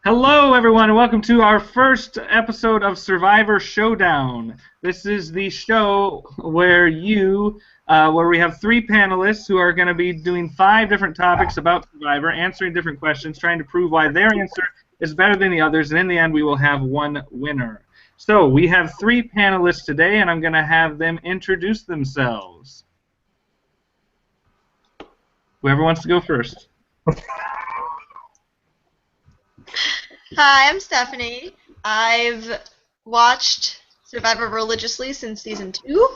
Hello, everyone, and welcome to our first episode of Survivor Showdown. This is the show where we have three panelists who are going to be doing 5 different topics about Survivor, answering different questions, trying to prove why their answer is better than the others, and in the end, we will have one winner. So, we have 3 panelists today, and I'm going to have them introduce themselves. Whoever wants to go first. Hi, I'm Stephanie. I've watched Survivor religiously since season 2.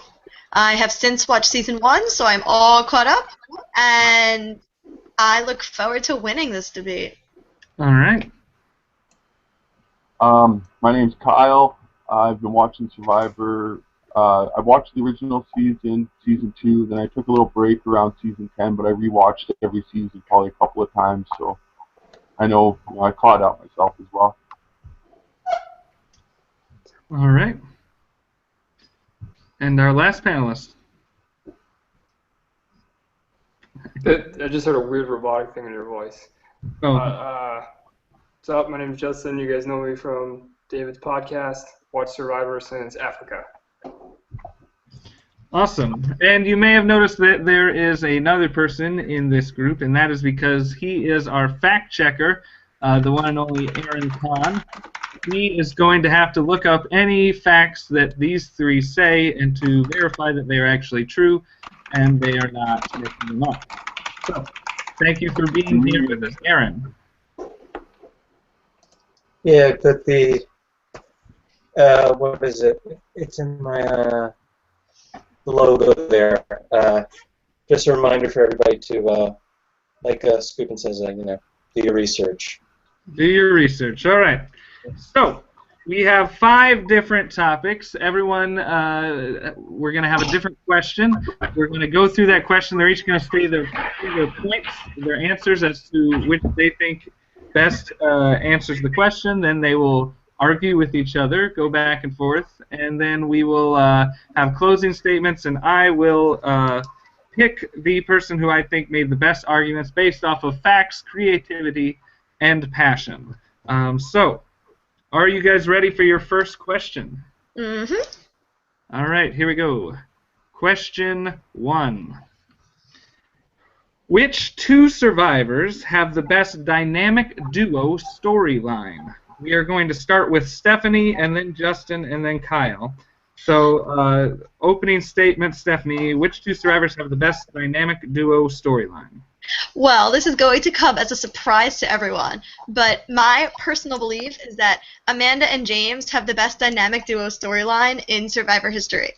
I have since watched season 1, so I'm all caught up, and I look forward to winning this debate. All right. My name's Kyle. I've been watching Survivor. I watched the original season 2, then I took a little break around season 10, but I rewatched it every season probably a couple of times, so I know, I caught out myself as well. All right. And our last panelist. I just heard a weird robotic thing in your voice. Oh. What's up? My name is Justin. You guys know me from David's podcast. Watch Survivor since Africa. Awesome. And you may have noticed that there is another person in this group, and that is because he is our fact checker, the one and only Aaron Kahn. He is going to have to look up any facts that these 3 say and to verify that they are actually true and they are not making them up. So, thank you for being here with us, Aaron. Yeah, but what is it? It's in my logo there. Just a reminder for everybody to, like Scoopin says, do your research. Do your research. All right. So, we have 5 different topics. Everyone, we're going to have a different question. We're going to go through that question. They're each going to say their points, their answers as to which they think best answers the question. Then they will argue with each other, go back and forth, and then we will have closing statements, and I will pick the person who I think made the best arguments based off of facts, creativity, and passion. So, are you guys ready for your first question? Mm-hmm. All right, here we go. Question 1. Which 2 survivors have the best dynamic duo storyline? We are going to start with Stephanie, and then Justin, and then Kyle. So, opening statement, Stephanie, which 2 survivors have the best dynamic duo storyline? Well, this is going to come as a surprise to everyone, but my personal belief is that Amanda and James have the best dynamic duo storyline in Survivor history.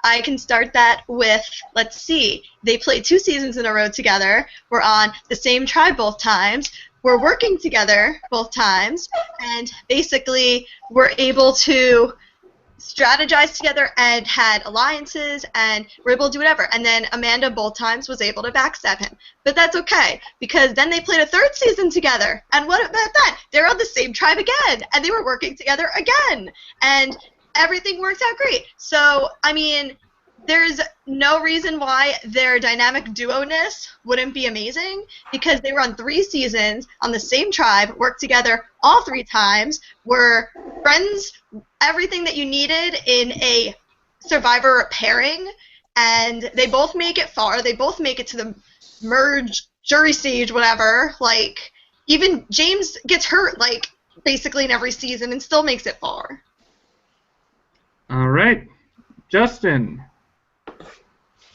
I can start that with, let's see, they played 2 seasons in a row together, we're on the same tribe both times, we're working together both times, and basically we're able to strategized together and had alliances and were able to do whatever. And then Amanda both times was able to backstab him. But that's okay, because then they played a 3rd season together. And what about that? They're on the same tribe again, and they were working together again. And everything worked out great. So, I mean, there's no reason why their dynamic duo-ness wouldn't be amazing, because they were on 3 seasons on the same tribe, worked together all 3 times, were friends, everything that you needed in a Survivor pairing, and they both make it far. They both make it to the merge jury stage, whatever. Like, even James gets hurt, like, basically in every season and still makes it far. All right. Justin.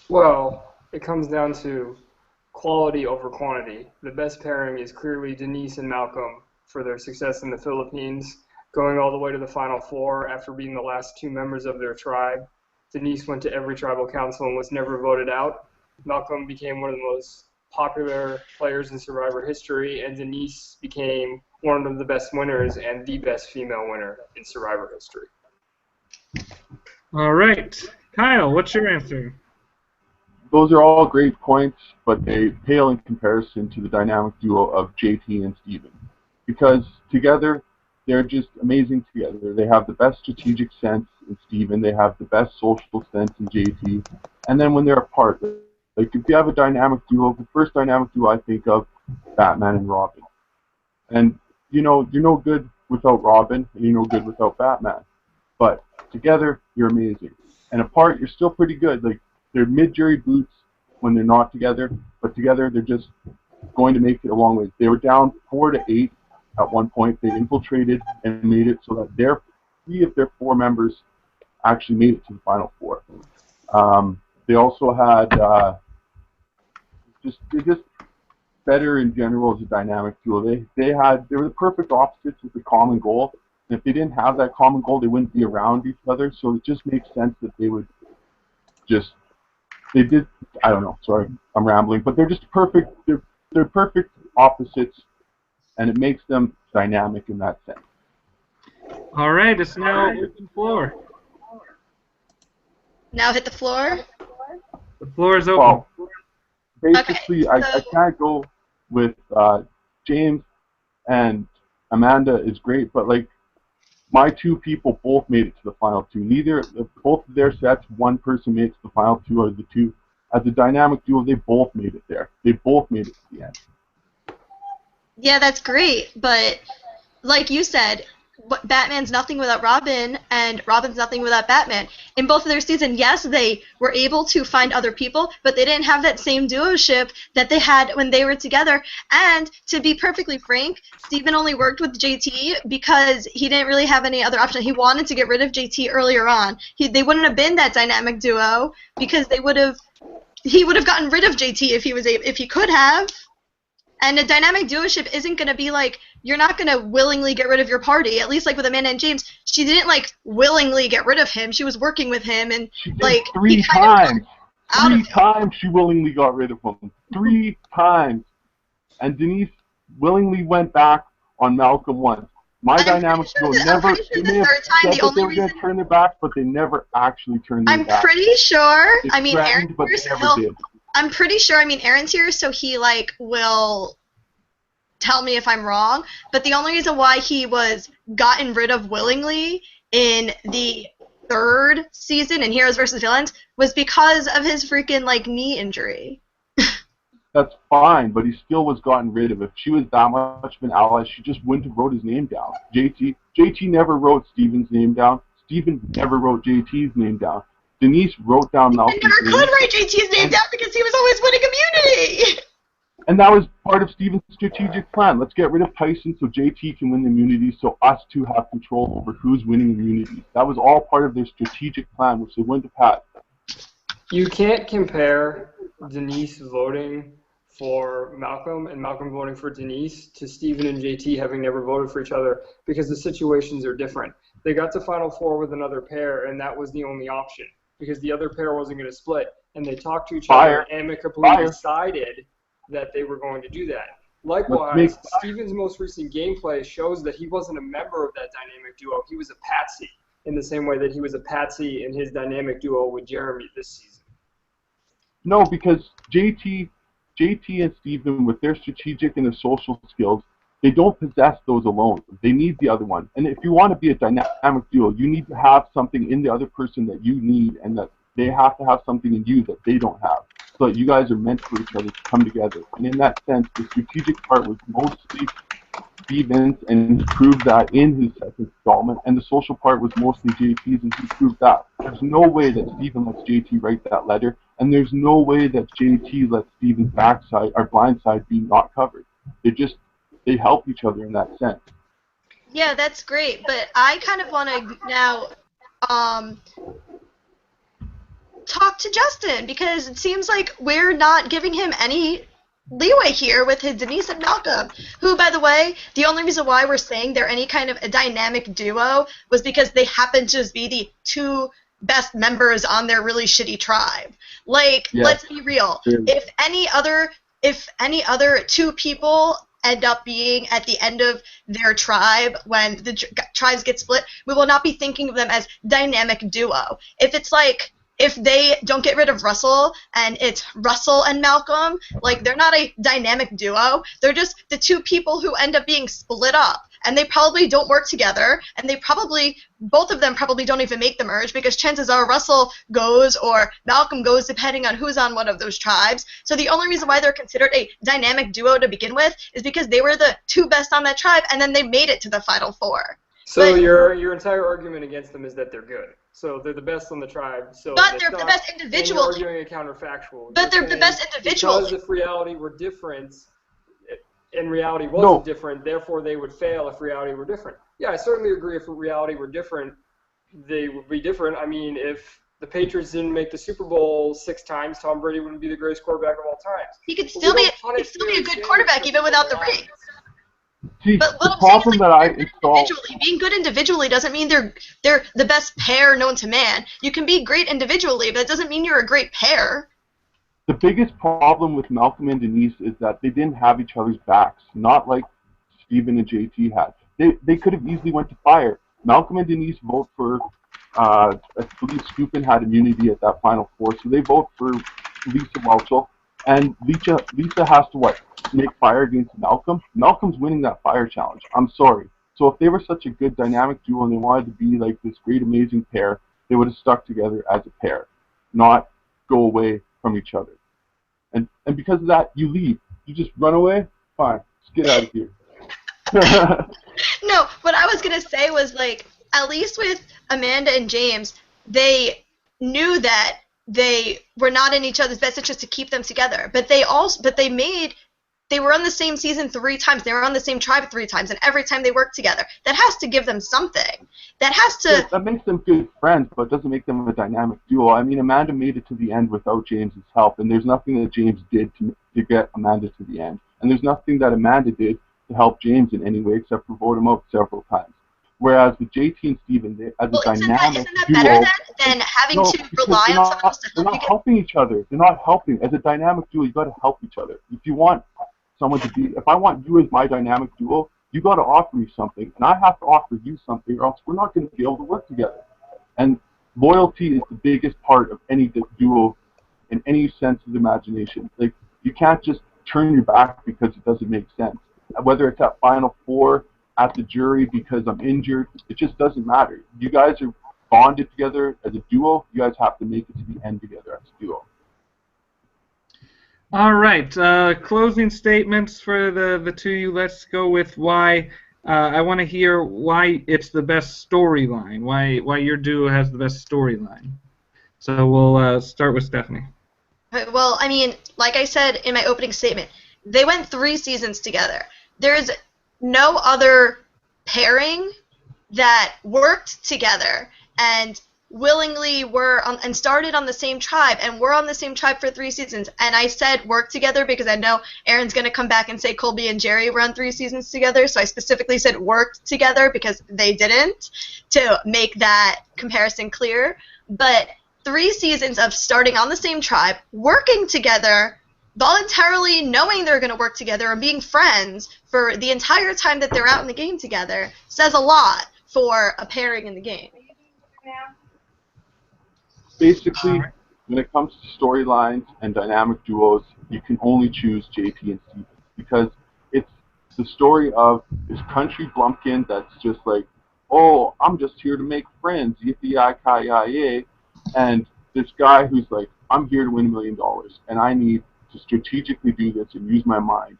Well, it comes down to quality over quantity. The best pairing is clearly Denise and Malcolm for their success in the Philippines, going all the way to the Final 4 after being the last 2 members of their tribe. Denise went to every tribal council and was never voted out. Malcolm became one of the most popular players in Survivor history, and Denise became one of the best winners and the best female winner in Survivor history. All right. Kyle, what's your answer? Those are all great points, but they pale in comparison to the dynamic duo of JT and Steven. Because together, they're just amazing together. They have the best strategic sense in Steven, they have the best social sense in JT, and then when they're apart, like if you have a dynamic duo, the first dynamic duo I think of, Batman and Robin. And you're no good without Robin, and you're no good without Batman. But together, you're amazing. And apart, you're still pretty good. Like, they're mid-jury boots when they're not together, but together they're just going to make it a long way. They were down 4-8 at one point. They infiltrated and made it so that three of their four members actually made it to the Final Four. They also had they're just better in general as a dynamic duo. They were the perfect opposites with a common goal. And if they didn't have that common goal, they wouldn't be around each other. So it just makes sense that they would I don't know. Sorry, I'm rambling, but they're just perfect. They're perfect opposites, and it makes them dynamic in that sense. All right, it's now open floor. Now hit the floor. The floor is open. Well, basically, Okay, I can't go with James and Amanda is great, but like my two people both made it to the final two. Both of their sets, one person made it to the final two out of the two. As a dynamic duo, they both made it there. They both made it to the end. Yeah, that's great, but like you said, Batman's nothing without Robin, and Robin's nothing without Batman. In both of their seasons, yes, they were able to find other people, but they didn't have that same duo-ship that they had when they were together. And to be perfectly frank, Steven only worked with JT because he didn't really have any other option. He wanted to get rid of JT earlier on. They wouldn't have been that dynamic duo because he would have gotten rid of JT if he could have. And a dynamic duo-ship isn't going to be like, you're not going to willingly get rid of your party. At least like with Amanda and James, she didn't like willingly get rid of him. She was working with him, and She did like three he kind times. of Three times she willingly got rid of him. 3 times. And Denise willingly went back on Malcolm once. My dynamic duo never. They may have said that they were going to turn their back, but they never actually turned their back. I'm pretty sure. They I mean, threatened, but they never did. I'm pretty sure. I mean, Aaron's here, so he like will tell me if I'm wrong. But the only reason why he was gotten rid of willingly in the third season in Heroes vs. Villains was because of his freaking like knee injury. That's fine, but he still was gotten rid of. If she was that much of an ally, she just wouldn't have wrote his name down. JT never wrote Steven's name down. Steven never wrote JT's name down. Denise wrote down Malcolm's name. He never could write JT's name down because he was always winning immunity. And that was part of Steven's strategic plan. Let's get rid of Tyson so JT can win the immunity, so us two have control over who's winning immunity. That was all part of their strategic plan, which they wouldn't have had. You can't compare Denise voting for Malcolm and Malcolm voting for Denise to Steven and JT having never voted for each other because the situations are different. They got to Final Four with another pair, and that was the only option because the other pair wasn't going to split. And they talked to each other and amicably decided that they were going to do that. Likewise, Steven's most recent gameplay shows that he wasn't a member of that dynamic duo. He was a patsy in the same way that he was a patsy in his dynamic duo with Jeremy this season. No, because JT and Steven, with their strategic and their social skills, they don't possess those alone. They need the other one. And if you want to be a dynamic duo, you need to have something in the other person that you need, and that they have to have something in you that they don't have. So that you guys are meant for each other to come together. And in that sense, the strategic part was mostly Steven's, and he proved that in his second installment. And the social part was mostly JT's, and he proved that. There's no way that Steven lets JT write that letter, and there's no way that JT lets Steven's backside or blind side be not covered. They help each other in that sense. Yeah, that's great, but I kind of want to now talk to Justin because it seems like we're not giving him any leeway here with his Denise and Malcolm, who, by the way, the only reason why we're saying they're any kind of a dynamic duo was because they happen to just be the two best members on their really shitty tribe. Like, let's be real. If any other two people end up being at the end of their tribe when the tribes get split, we will not be thinking of them as dynamic duo. If it's like if they don't get rid of Russell and it's Russell and Malcolm, like, they're not a dynamic duo. They're just the two people who end up being split up. And they probably don't work together, and both of them probably don't even make the merge, because chances are Russell goes or Malcolm goes depending on who's on one of those tribes. So the only reason why they're considered a dynamic duo to begin with is because they were the two best on that tribe, and then they made it to the Final Four. So your entire argument against them is that they're good. So they're the best on the tribe. So but they're the best individually. And you're arguing a counterfactual. But they're the best individually. Because if reality were different, and reality wasn't different, therefore they would fail if reality were different. Yeah, I certainly agree if reality were different, they would be different. I mean, if the Patriots didn't make the Super Bowl 6 times, Tom Brady wouldn't be the greatest quarterback of all time. He could still be a good quarterback even without the ring. See, but the problem that I installed... Being good individually doesn't mean they're the best pair known to man. You can be great individually, but it doesn't mean you're a great pair. The biggest problem with Malcolm and Denise is that they didn't have each other's backs, not like Steven and JT had. They could have easily went to fire. Malcolm and Denise vote for, I believe Stupin had immunity at that Final Four, so they vote for Lisa Whelchel. And Lisa has to, make fire against Malcolm? Malcolm's winning that fire challenge. I'm sorry. So if they were such a good dynamic duo and they wanted to be like this great, amazing pair, they would have stuck together as a pair, not go away from each other. And because of that, you leave. You just run away? Fine. Just get out of here. No, what I was going to say was, like, at least with Amanda and James, they knew that they were not in each other's best interest to keep them together. But they were on the same season 3 times. They were on the same tribe 3 times, and every time they worked together. That has to give them something. That makes them good friends, but it doesn't make them a dynamic duo. I mean, Amanda made it to the end without James's help, and there's nothing that James did to get Amanda to the end. And there's nothing that Amanda did to help James in any way except for vote him out several times. Whereas with JT and Steven, as a dynamic isn't that duo... better than having to rely on someone else to help you? They're not helping each other. They're not helping. As a dynamic duo, you got to help each other. If you want someone to be... If I want you as my dynamic duo, you got to offer me something, and I have to offer you something, or else we're not going to be able to work together. And loyalty is the biggest part of any duo in any sense of the imagination. Like, you can't just turn your back because it doesn't make sense. Whether it's at Final Four, at the jury because I'm injured, it just doesn't matter. You guys are bonded together as a duo. You guys have to make it to the end together as a duo. All right, closing statements for the two of you. Let's go with why. I want to hear why it's the best storyline, why your duo has the best storyline. So we'll start with Stephanie. Well, I mean, like I said in my opening statement, they went 3 seasons together. There's no other pairing that worked together and willingly and started on the same tribe and were on the same tribe for 3 seasons. And I said work together because I know Aaron's going to come back and say Colby and Jerry were on 3 seasons together, so I specifically said worked together because they didn't, to make that comparison clear. But 3 seasons of starting on the same tribe, working together, voluntarily knowing they're going to work together and being friends for the entire time that they're out in the game together says a lot for a pairing in the game. Basically, when it comes to storylines and dynamic duos, you can only choose JT and Steven because it's the story of this country bumpkin that's just like, oh, I'm just here to make friends, yippee-yi-ki-yi-yay, and this guy who's like, I'm here to win $1 million, and I need to strategically do this and use my mind.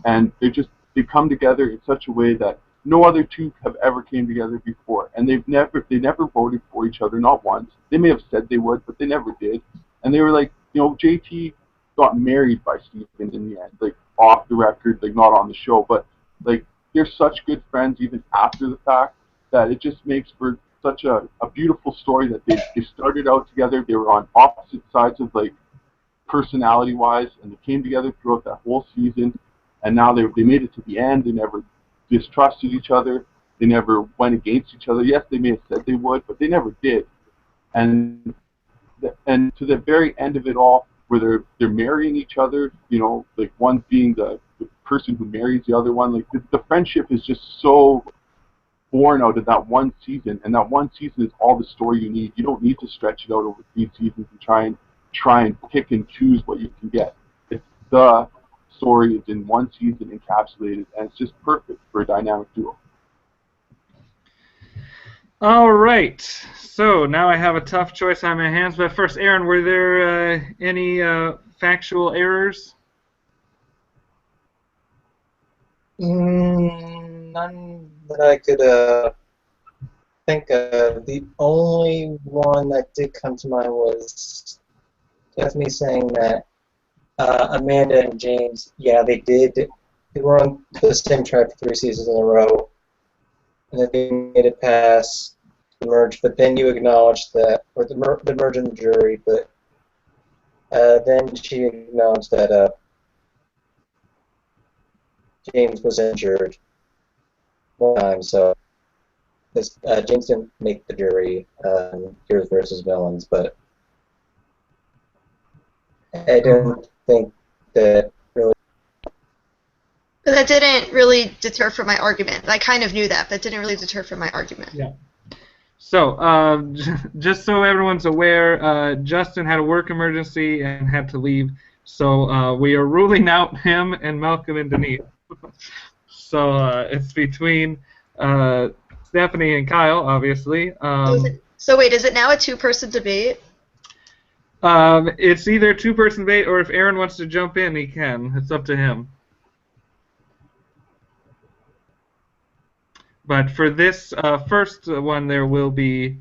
And they come together in such a way that no other two have ever came together before, and they never voted for each other, not once. They may have said they would, but they never did. And they were like, JT got married by Steven in the end, like off the record, like not on the show, but like they're such good friends even after the fact that it just makes for such a beautiful story that they started out together. They were on opposite sides of like personality-wise, and they came together throughout that whole season, and now they made it to the end. They never distrusted each other. They never went against each other. Yes, they may have said they would, but they never did. And to the very end of it all, where they're marrying each other, like one being the person who marries the other one, like the friendship is just so born out of that one season, and that one season is all the story you need. You don't need to stretch it out over 3 seasons and try and pick and choose what you can get. It's the story is in one season encapsulated, and it's just perfect for a dynamic duo. All right. So now I have a tough choice on my hands. But first, Aaron, were there any factual errors? None that I could think of. The only one that did come to mind was Stephanie saying that Amanda and James, yeah, they were on the same track for 3 seasons in a row, and that they made it past the merge. But then you acknowledged that, or the merge in the jury. But then she acknowledged that James was injured one time, so James didn't make the jury, Heroes versus Villains, but I don't think that really. But that didn't really deter from my argument. I kind of knew that, but it didn't really deter from my argument. Yeah. So, just so everyone's aware, Justin had a work emergency and had to leave. So we are ruling out him and Malcolm and Denise. So it's between Stephanie and Kyle, obviously. So wait, is it now a 2-person debate? It's either a 2-person debate, or if Aaron wants to jump in, he can. It's up to him. But for this first one, there will be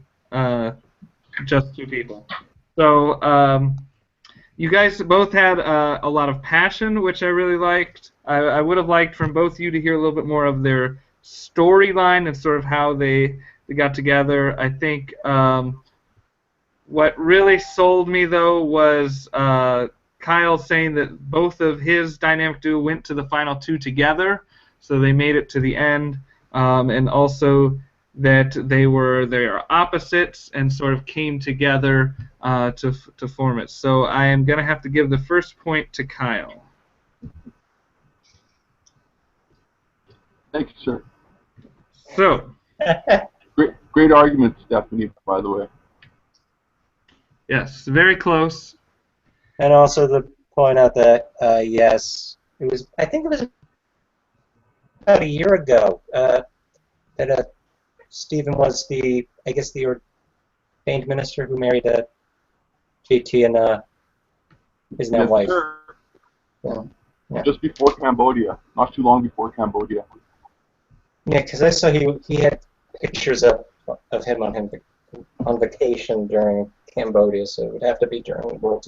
just 2 people. So you guys both had a lot of passion, which I really liked. I would have liked from both of you to hear a little bit more of their storyline and sort of how they got together. I think what really sold me, though, was Kyle saying that both of his dynamic duo went to the final 2 together, so they made it to the end, and also that they are opposites and sort of came together to form it. So I am going to have to give the first point to Kyle. Thank you, sir. So. Great argument, Stephanie, by the way. Yes, very close. And also to point out that, yes, I think it was about a year ago that Stephen was the ordained minister who married JT and his now wife. Sir. Yeah. Just before Cambodia, not too long before Cambodia. Yeah, because I saw he had pictures of him on vacation during Cambodia, so it would have to be during the World.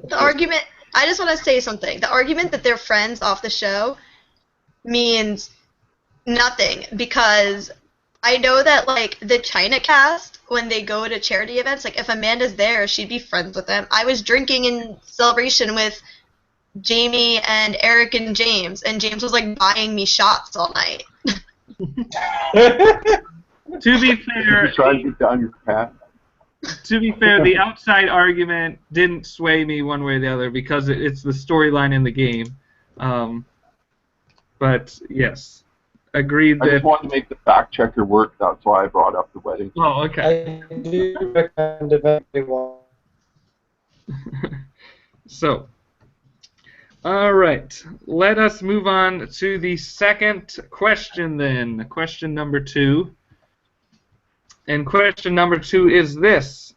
The argument, I just want to say something. The argument that they're friends off the show means nothing, because I know that, like, the China cast, when they go to charity events, like, if Amanda's there, she'd be friends with them. I was drinking in celebration with Jamie and Eric and James was, like, buying me shots all night. To be fair, you try to get down your path. To be fair, the outside argument didn't sway me one way or the other because it's the storyline in the game. But yes, agreed. I just wanted to make the fact checker work. That's why I brought up the wedding. Oh, okay. I do recommend everyone. So, all right. Let us move on to the second question then. Question number 2. And question number 2 is this.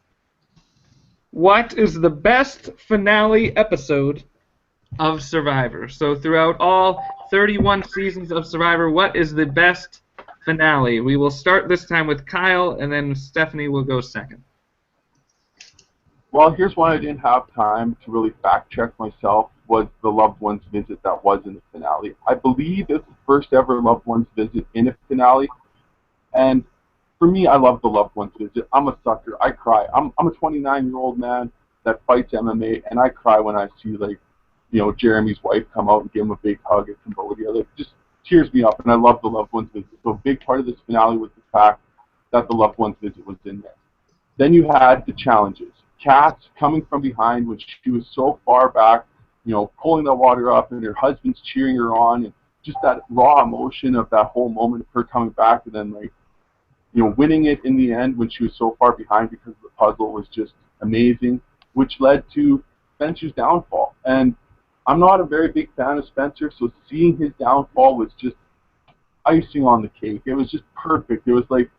What is the best finale episode of Survivor? So throughout all 31 seasons of Survivor, what is the best finale? We will start this time with Kyle, and then Stephanie will go second. Well, here's why I didn't have time to really fact check myself, was the loved ones visit that was in the finale. I believe it's the first ever loved ones visit in a finale, and for me, I love the loved ones visit. I'm a sucker. I cry. I'm a 29-year-old man that fights MMA, and I cry when I see, like, you know, Jeremy's wife come out and give him a big hug at Cambodia. Like, just tears me up, and I love the loved ones visit. So a big part of this finale was the fact that the loved ones visit was in there. Then you had the challenges. Katz coming from behind when she was so far back, you know, pulling the water up, and her husband's cheering her on, and just that raw emotion of that whole moment of her coming back and then like, you know, winning it in the end when she was so far behind because of the puzzle was just amazing, which led to Spencer's downfall. And I'm not a very big fan of Spencer, so seeing his downfall was just icing on the cake. It was just perfect. It was like,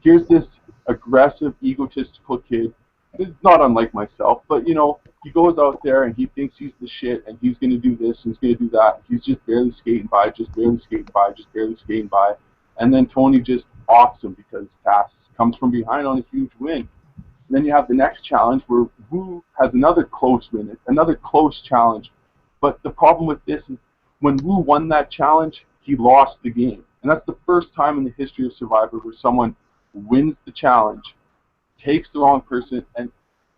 here's this aggressive, egotistical kid. It's not unlike myself, but, you know, he goes out there and he thinks he's the shit and he's going to do this and he's going to do that. He's just barely skating by, just barely skating by, just barely skating by. And then Tony just offs him because Cass comes from behind on a huge win. And then you have the next challenge where Wu has another close win, another close challenge. But the problem with this is when Wu won that challenge, he lost the game. And that's the first time in the history of Survivor where someone wins the challenge, takes the wrong person, and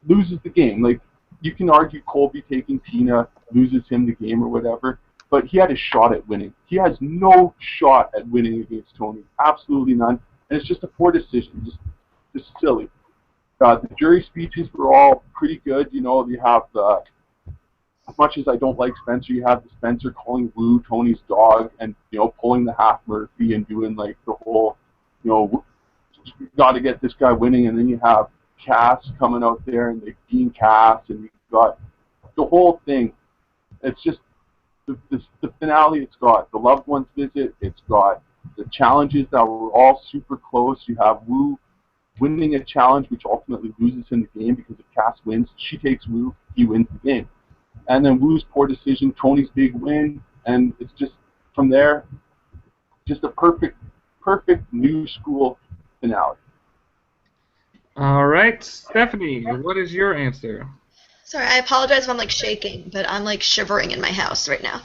loses the game. Like, you can argue Colby taking Tina loses him the game or whatever, but he had a shot at winning. He has no shot at winning against Tony. Absolutely none. And it's just a poor decision. Just silly. The jury speeches were all pretty good. You know, you have the, as much as I don't like Spencer, you have the Spencer calling Wu Tony's dog and, you know, pulling the half Murphy and doing like the whole, you know, you got to get this guy winning. And then you have Cass coming out there and like being Cass, and you got the whole thing. It's just the finale. It's got the loved ones visit. It's got the challenges that were all super close. You have Wu winning a challenge which ultimately loses him the game because if Cass wins, she takes Wu, he wins the game. And then Wu's poor decision, Tony's big win, and it's just from there, just a perfect new school finale. All right, Stephanie, what is your answer? Sorry, I apologize if I'm like shaking, but I'm like shivering in my house right now.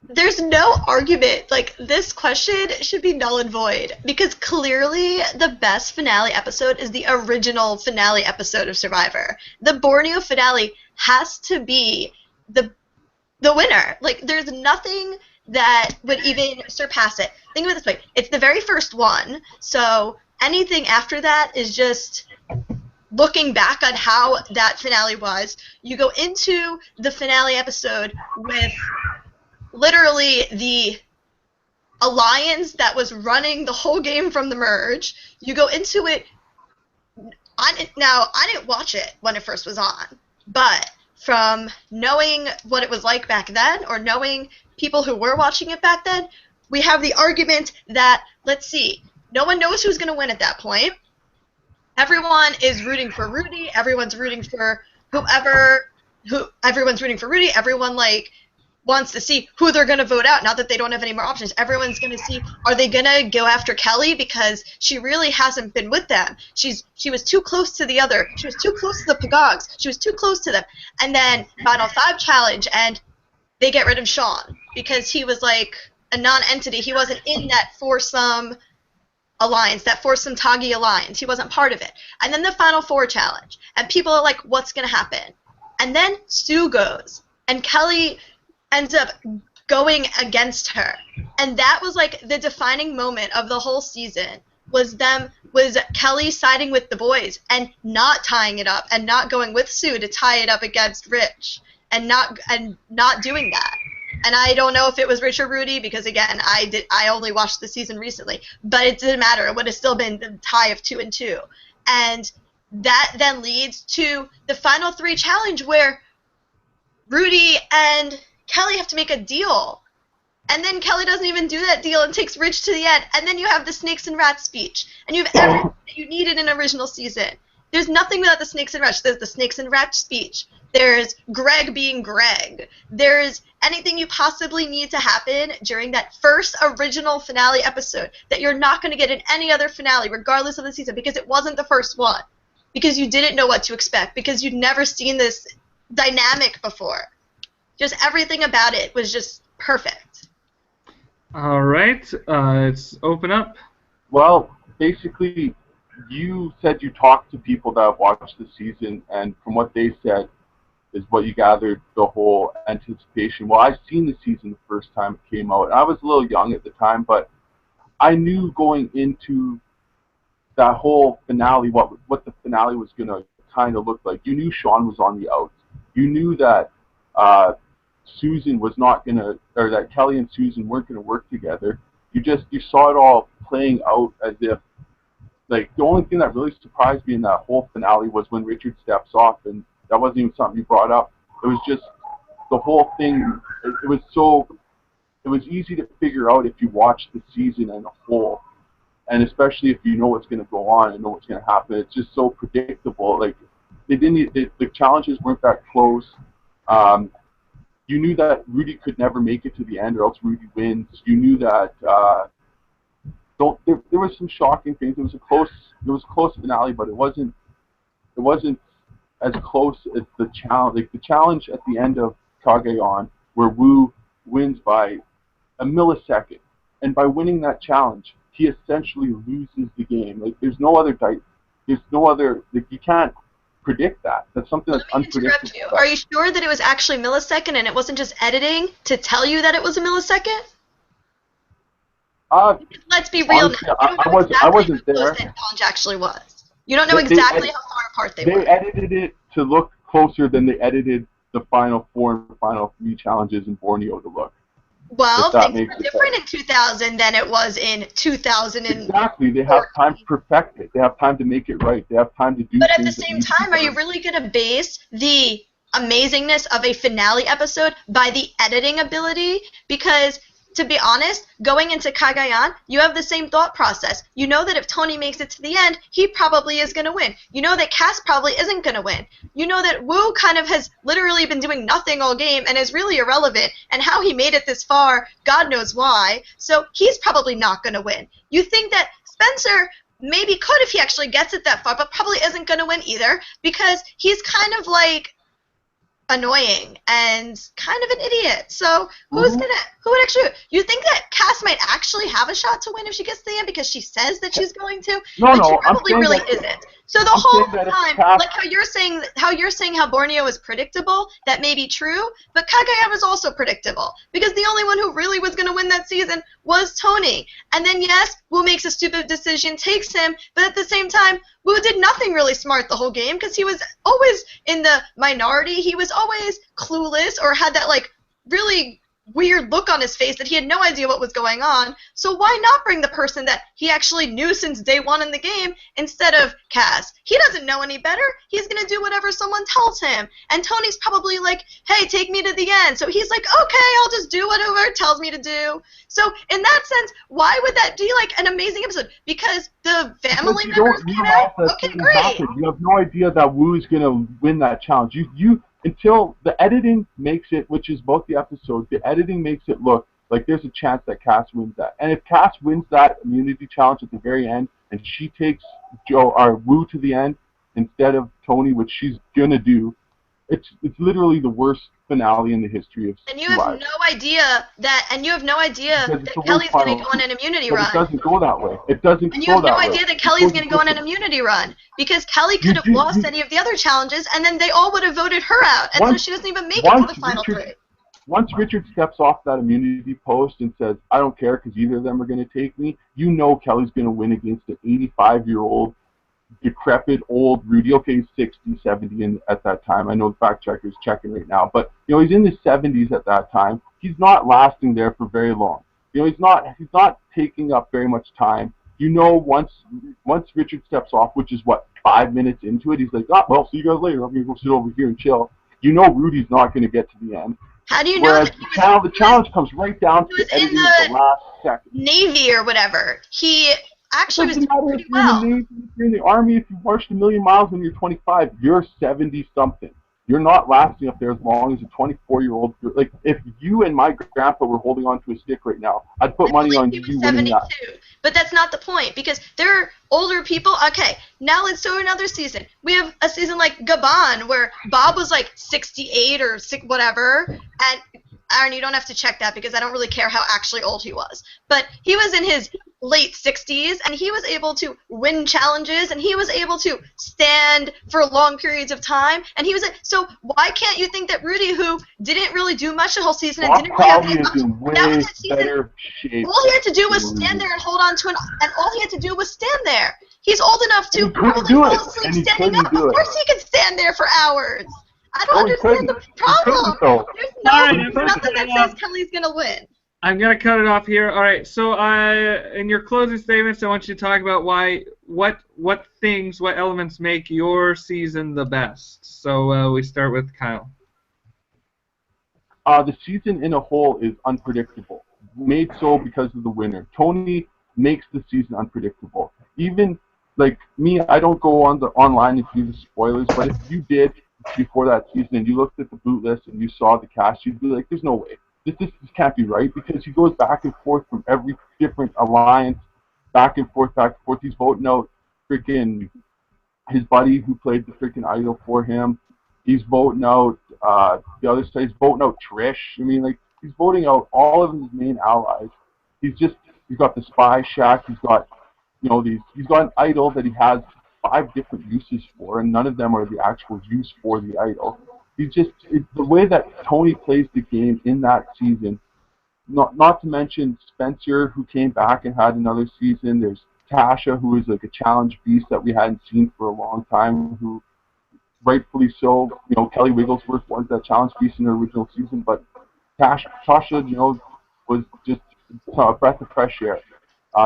There's no argument. Like, this question should be null and void because clearly the best finale episode is the original finale episode of Survivor. The Borneo finale has to be the winner. Like, there's nothing that would even surpass it. Think of it this way. It's the very first one, so anything after that is just looking back on how that finale was. You go into the finale episode with literally the alliance that was running the whole game from the merge. You go into it. Now, I didn't watch it when it first was on, but from knowing what it was like back then, or knowing people who were watching it back then, we have the argument that, let's see, no one knows who's going to win at that point. Everyone is rooting for Rudy. Everyone's rooting for everyone's rooting for Rudy. Everyone, like, wants to see who they're going to vote out now that they don't have any more options. Everyone's going to see, are they going to go after Kelly because she really hasn't been with them. She was too close to the other. She was too close to the Pagogs. She was too close to them. And then Final 5 challenge, and they get rid of Sean because he was like a non-entity. He wasn't in that foursome alliance, that foursome Tagi alliance. He wasn't part of it. And then the Final 4 challenge, and people are like, what's going to happen? And then Sue goes, and Kelly ends up going against her. And that was like the defining moment of the whole season, was Kelly siding with the boys and not tying it up and not going with Sue to tie it up against Rich and not doing that. And I don't know if it was Rich or Rudy because, again, I only watched the season recently, but it didn't matter. It would have still been the tie of 2 and 2. And that then leads to the Final 3 challenge where Rudy and Kelly have to make a deal. And then Kelly doesn't even do that deal and takes Rich to the end. And then you have the snakes and rats speech. And you have everything that you needed in an original season. There's nothing without the snakes and rats. There's the snakes and rats speech. There's Greg being Greg. There's anything you possibly need to happen during that first original finale episode that you're not going to get in any other finale, regardless of the season, because it wasn't the first one. Because you didn't know what to expect. Because you'd never seen this dynamic before. Just everything about it was just perfect. All right, it's open up. Well, basically, you said you talked to people that have watched the season, and from what they said is what you gathered the whole anticipation. Well, I've seen the season the first time it came out, and I was a little young at the time, but I knew going into that whole finale what the finale was going to kind of look like. You knew Sean was on the outs. You knew that Susan was not gonna, or that Kelly and Susan weren't gonna work together. You saw it all playing out as if, like, the only thing that really surprised me in that whole finale was when Richard steps off, and that wasn't even something you brought up. It was just the whole thing. It was easy to figure out if you watch the season as a whole, and especially if you know what's going to go on and know what's going to happen. It's just so predictable. Like, the challenges weren't that close. You knew that Rudy could never make it to the end, or else Rudy wins. You knew that. There was some shocking things. It was a close finale, but it wasn't as close as the challenge. Like the challenge at the end of Kagayan, where Wu wins by a millisecond, and by winning that challenge, he essentially loses the game. Like there's no other, like you can't predict that. That's something that's unpredictable. You. Are you sure that it was actually millisecond and it wasn't just editing to tell you that it was a millisecond? Let's be real. Honestly, I wasn't there. That challenge actually was. You don't know exactly how far apart they were. They edited it to look closer than they edited the final 4 and final 3 challenges in Borneo to look. Well, things were different in 2000 than it was in 2000. Exactly. They have time to perfect it. They have time to make it right. They have time to do. But at the same time, are you really going to base the amazingness of a finale episode by the editing ability? Because, to be honest, going into Kagayan, you have the same thought process. You know that if Tony makes it to the end, he probably is going to win. You know that Cass probably isn't going to win. You know that Wu kind of has literally been doing nothing all game and is really irrelevant, and how he made it this far, God knows why. So he's probably not going to win. You think that Spencer maybe could if he actually gets it that far, but probably isn't going to win either, because he's kind of like annoying and kind of an idiot. So who would actually, you think that Cass might actually have a shot to win if she gets to the end because she says that she's going to? No, she probably really isn't. So the whole time, like how you're saying how Borneo is predictable, that may be true, but Kagayan was also predictable because the only one who really was going to win that season was Tony. And then yes, Wu makes a stupid decision, takes him, but at the same time, Wu did nothing really smart the whole game because he was always in the minority. He was always clueless or had that like really weird look on his face that he had no idea what was going on. So why not bring the person that he actually knew since day one in the game instead of Cass? He doesn't know any better. He's going to do whatever someone tells him. And Tony's probably like, hey, take me to the end. So he's like, okay, I'll just do whatever it tells me to do. So in that sense, why would that be like an amazing episode? Because the family members came out? Okay, great. You have no idea that Wu is going to win that challenge. You until the editing makes it, which is both the episodes, the editing makes it look like there's a chance that Cass wins that. And if Cass wins that immunity challenge at the very end, and she takes Wu to the end instead of Tony, which she's gonna do, it's literally the worst finale in the history of And you have no idea that Kelly's going to go on an immunity run. It doesn't go that way. It doesn't go that way. And you have no idea that Kelly's going to go on an immunity run because Kelly could have lost any of the other challenges, and then they all would have voted her out, and so she doesn't even make it to the final 3. Once Richard steps off that immunity post and says, I don't care because either of them are going to take me, you know Kelly's going to win against an 85-year-old decrepit old Rudy. Okay, he's 60, 70 at that time. I know the fact checker's checking right now, but he's in his 70s at that time. He's not lasting there for very long. He's not taking up very much time. Once Richard steps off, which is 5 minutes into it, he's like, well, see you guys later. I'm gonna go sit over here and chill. Rudy's not gonna get to the end. How do you know that the challenge comes right down to editing at the last second. Navy or whatever. He actually was doing pretty well. If you're in the Army, if you've marched 1,000,000 miles when you're 25, you're 70-something. You're not lasting up there as long as a 24-year-old. Like, if you and my grandpa were holding onto a stick right now, I'd put money on you winning that. But that's not the point, because there are older people. Okay, now let's do another season. We have a season like Gabon, where Bob was like 68 or whatever, and Aaron, you don't have to check that because I don't really care how actually old he was. But he was in his late 60s, and he was able to win challenges, and he was able to stand for long periods of time. And so why can't you think that Rudy, who didn't really do much the whole season and didn't really have that was his season, all he had to do was stand there and hold on to and all he had to do was stand there. He's old enough to probably fall asleep standing up. Of course he can stand there for hours. I don't Oh, he understand couldn't. the He couldn't, problem. though. There's All right, there's nothing that says Kelly's gonna win. I'm gonna cut it off here. All right. So, in your closing statements, I want you to talk about what elements make your season the best. So we start with Kyle. The season in a whole is unpredictable, made so because of the winner. Tony makes the season unpredictable. Even like me, I don't go on the online and do the spoilers, but if you did before that season and you looked at the boot list and you saw the cast, you'd be like, "There's no way. This can't be right," because he goes back and forth from every different alliance, back and forth, back and forth. He's voting out freaking his buddy who played the freaking idol for him. He's voting out the other side. He's voting out Trish. I mean, like, he's voting out all of his main allies. He's got the spy shack. He's got, he's got an idol that he has 5 different uses for, and none of them are the actual use for the idol. The way that Tony plays the game in that season. Not to mention Spencer, who came back and had another season. There's Tasha, who is like a challenge beast that we hadn't seen for a long time, who rightfully so, Kelly Wigglesworth was that challenge beast in the original season, but Tasha, was just a breath of fresh air.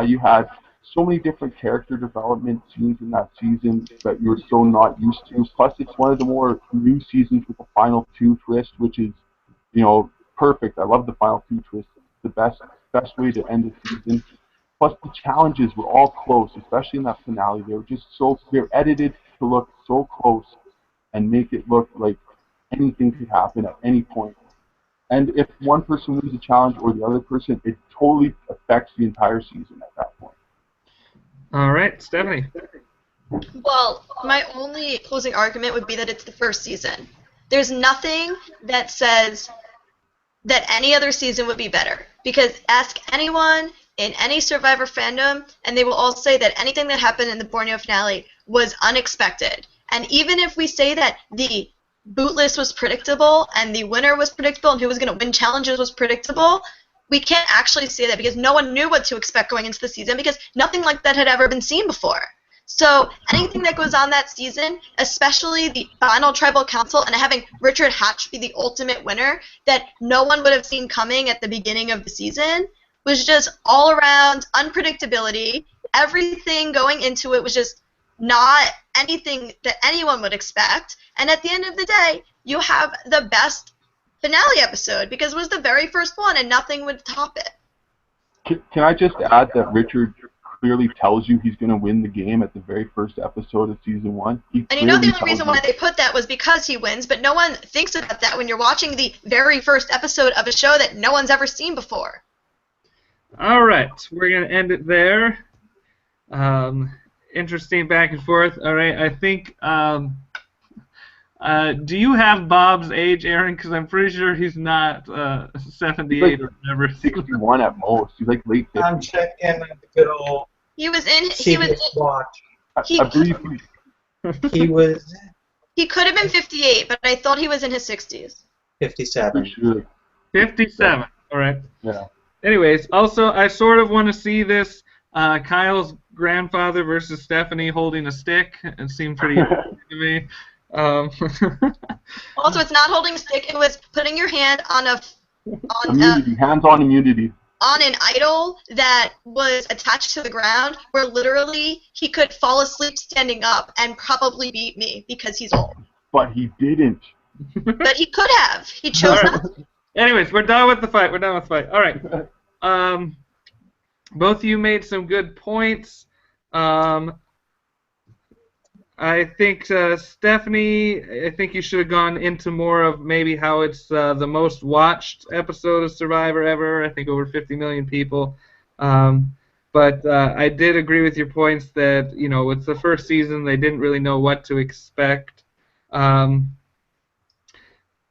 You had so many different character development scenes in that season that you're so not used to. Plus, it's one of the more new seasons with the final 2 twist, which is, perfect. I love the final 2 twist. It's the best way to end the season. Plus, the challenges were all close, especially in that finale. They're edited to look so close and make it look like anything could happen at any point. And if one person wins a challenge or the other person, it totally affects the entire season at that point. All right, Stephanie. Well, my only closing argument would be that it's the first season. There's nothing that says that any other season would be better. Because ask anyone in any Survivor fandom, and they will all say that anything that happened in the Borneo finale was unexpected. And even if we say that the boot list was predictable and the winner was predictable and who was going to win challenges was predictable, we can't actually say that because no one knew what to expect going into the season because nothing like that had ever been seen before. So anything that goes on that season, especially the final tribal council and having Richard Hatch be the ultimate winner that no one would have seen coming at the beginning of the season, was just all around unpredictability. Everything going into it was just not anything that anyone would expect. And at the end of the day, you have the best finale episode because it was the very first one and nothing would top it. Can I just add that Richard clearly tells you he's going to win the game at the very first episode of season 1? And the only reason why they put that was because he wins, but no one thinks about that when you're watching the very first episode of a show that no one's ever seen before. All right, we're going to end it there. Interesting back and forth. All right, I think, do you have Bob's age, Aaron? Because I'm pretty sure he's not 78 or whatever. 61 at most. He's like late 50s. I'm checking the good old He was in. watch. I believe He was He could have been 58, but I thought he was in his 60s. 57. sure. 57. All right. Yeah. Anyways, also, I sort of want to see this Kyle's grandfather versus Stephanie holding a stick. It seemed pretty interesting to me. Also, it's not holding a stick. It was putting your hand on Immunity, hands-on immunity. on an idol that was attached to the ground, where literally he could fall asleep standing up and probably beat me because he's old. But he didn't. But he could have. He chose not to. Anyways, we're done with the fight. All right. Both of you made some good points. I think, Stephanie, I think you should have gone into more of maybe how it's the most watched episode of Survivor ever. I think over 50 million people. But I did agree with your points that, it's the first season. They didn't really know what to expect.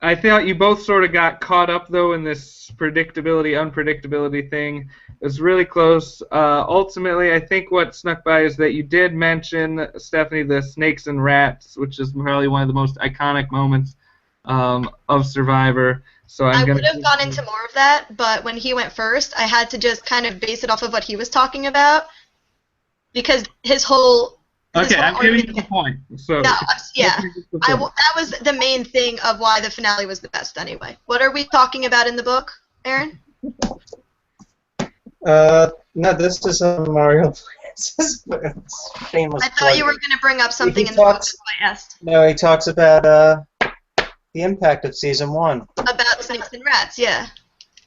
I thought you both sort of got caught up, though, in this unpredictability thing. It was really close. Ultimately, I think what snuck by is that you did mention, Stephanie, the snakes and rats, which is probably one of the most iconic moments of Survivor. So I would have gone into more of that, but when he went first, I had to just kind of base it off of what he was talking about, because his whole This Okay, whole I'm giving you argument- the point. So No, yeah. Stephanie gets the point. That was the main thing of why the finale was the best anyway. What are we talking about in the book, Aaron? No, this is Mario Lance's famous I thought you were quote. going to bring up something He in the book, talks- that's why I asked. No, he talks about the impact of season 1. About snakes and rats, yeah.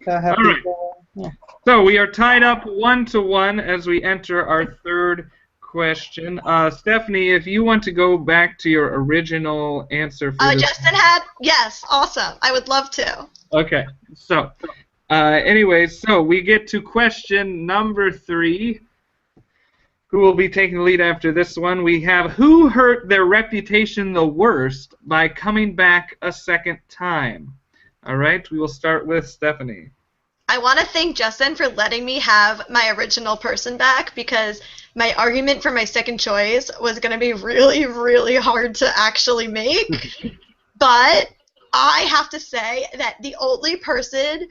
How All right. people, yeah. So we are tied up 1-1 as we enter our third question. Stephanie, if you want to go back to your original answer for this. Justin had? Yes, awesome. I would love to. Okay, so anyways, so we get to question number 3. Who will be taking the lead after this one? We have who hurt their reputation the worst by coming back a second time? All right, we will start with Stephanie. I want to thank Justin for letting me have my original person back because my argument for my second choice was going to be really, really hard to actually make. But I have to say that the only person,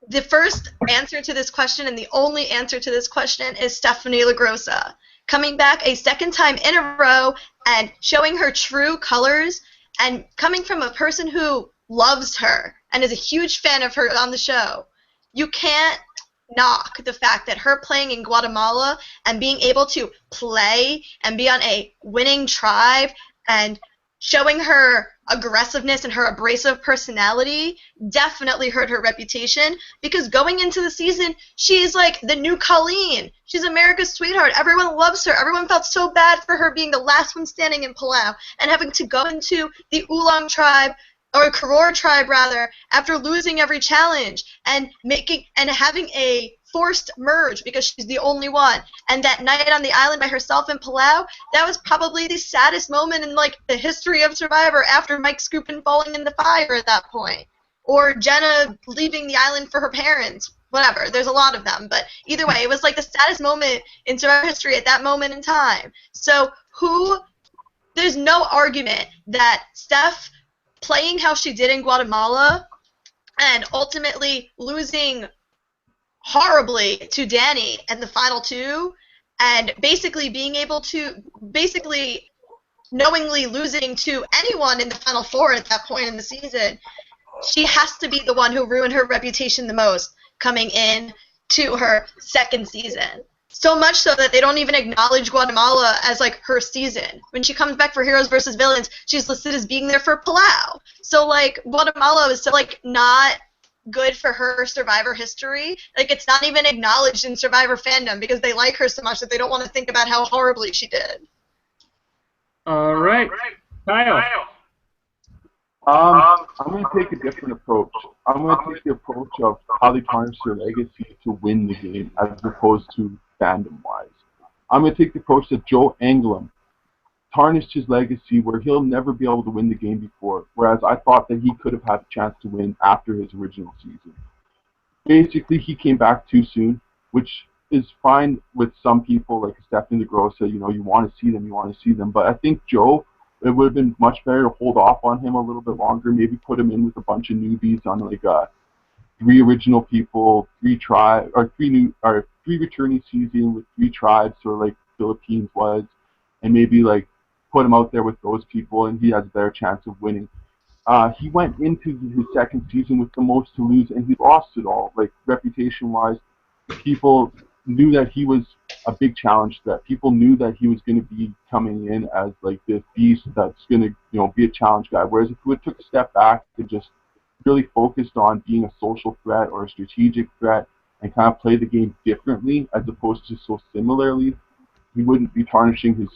the first answer to this question and the only answer to this question is Stephanie LaGrossa. Coming back a second time in a row and showing her true colors and coming from a person who loves her and is a huge fan of her on the show. You can't knock the fact that her playing in Guatemala and being able to play and be on a winning tribe and showing her aggressiveness and her abrasive personality definitely hurt her reputation because going into the season, she's like the new Colleen. She's America's sweetheart. Everyone loves her. Everyone felt so bad for her being the last one standing in Palau and having to go into the Oolong tribe or Karor tribe rather, after losing every challenge and having a forced merge because she's the only one. And that night on the island by herself in Palau, that was probably the saddest moment in like the history of Survivor after Mike Scoopin falling in the fire at that point. Or Jenna leaving the island for her parents. Whatever, there's a lot of them. But either way, it was like the saddest moment in Survivor history at that moment in time. So there's no argument that Steph playing how she did in Guatemala and ultimately losing horribly to Danny in the final 2 and basically knowingly losing to anyone in the final 4 at that point in the season, she has to be the one who ruined her reputation the most coming in to her second season. So much so that they don't even acknowledge Guatemala as like her season. When she comes back for Heroes versus Villains, she's listed as being there for Palau. So like Guatemala is still like not good for her Survivor history. Like it's not even acknowledged in Survivor fandom because they like her so much that they don't want to think about how horribly she did. All right, Kyle. I'm going to take a different approach. I'm going to take the approach of how they tarnish their legacy to win the game as opposed to fandom-wise. I'm going to take the approach that Joe Anglem tarnished his legacy where he'll never be able to win the game before, whereas I thought that he could have had a chance to win after his original season. Basically, he came back too soon, which is fine with some people, like Stephanie LaGrossa, you want to see them, but I think Joe, it would have been much better to hold off on him a little bit longer, maybe put him in with a bunch of newbies on like 3 original people, 3 returning season with 3 tribes, or like Philippines was, and maybe like put him out there with those people, and he has a better chance of winning. He went into his second season with the most to lose, and he lost it all. Like reputation-wise, people knew that he was a big challenge. That people knew that he was going to be coming in as like this beast that's going to, be a challenge guy. Whereas if he would took a step back and just really focused on being a social threat or a strategic threat and kind of play the game differently as opposed to so similarly, he wouldn't be tarnishing his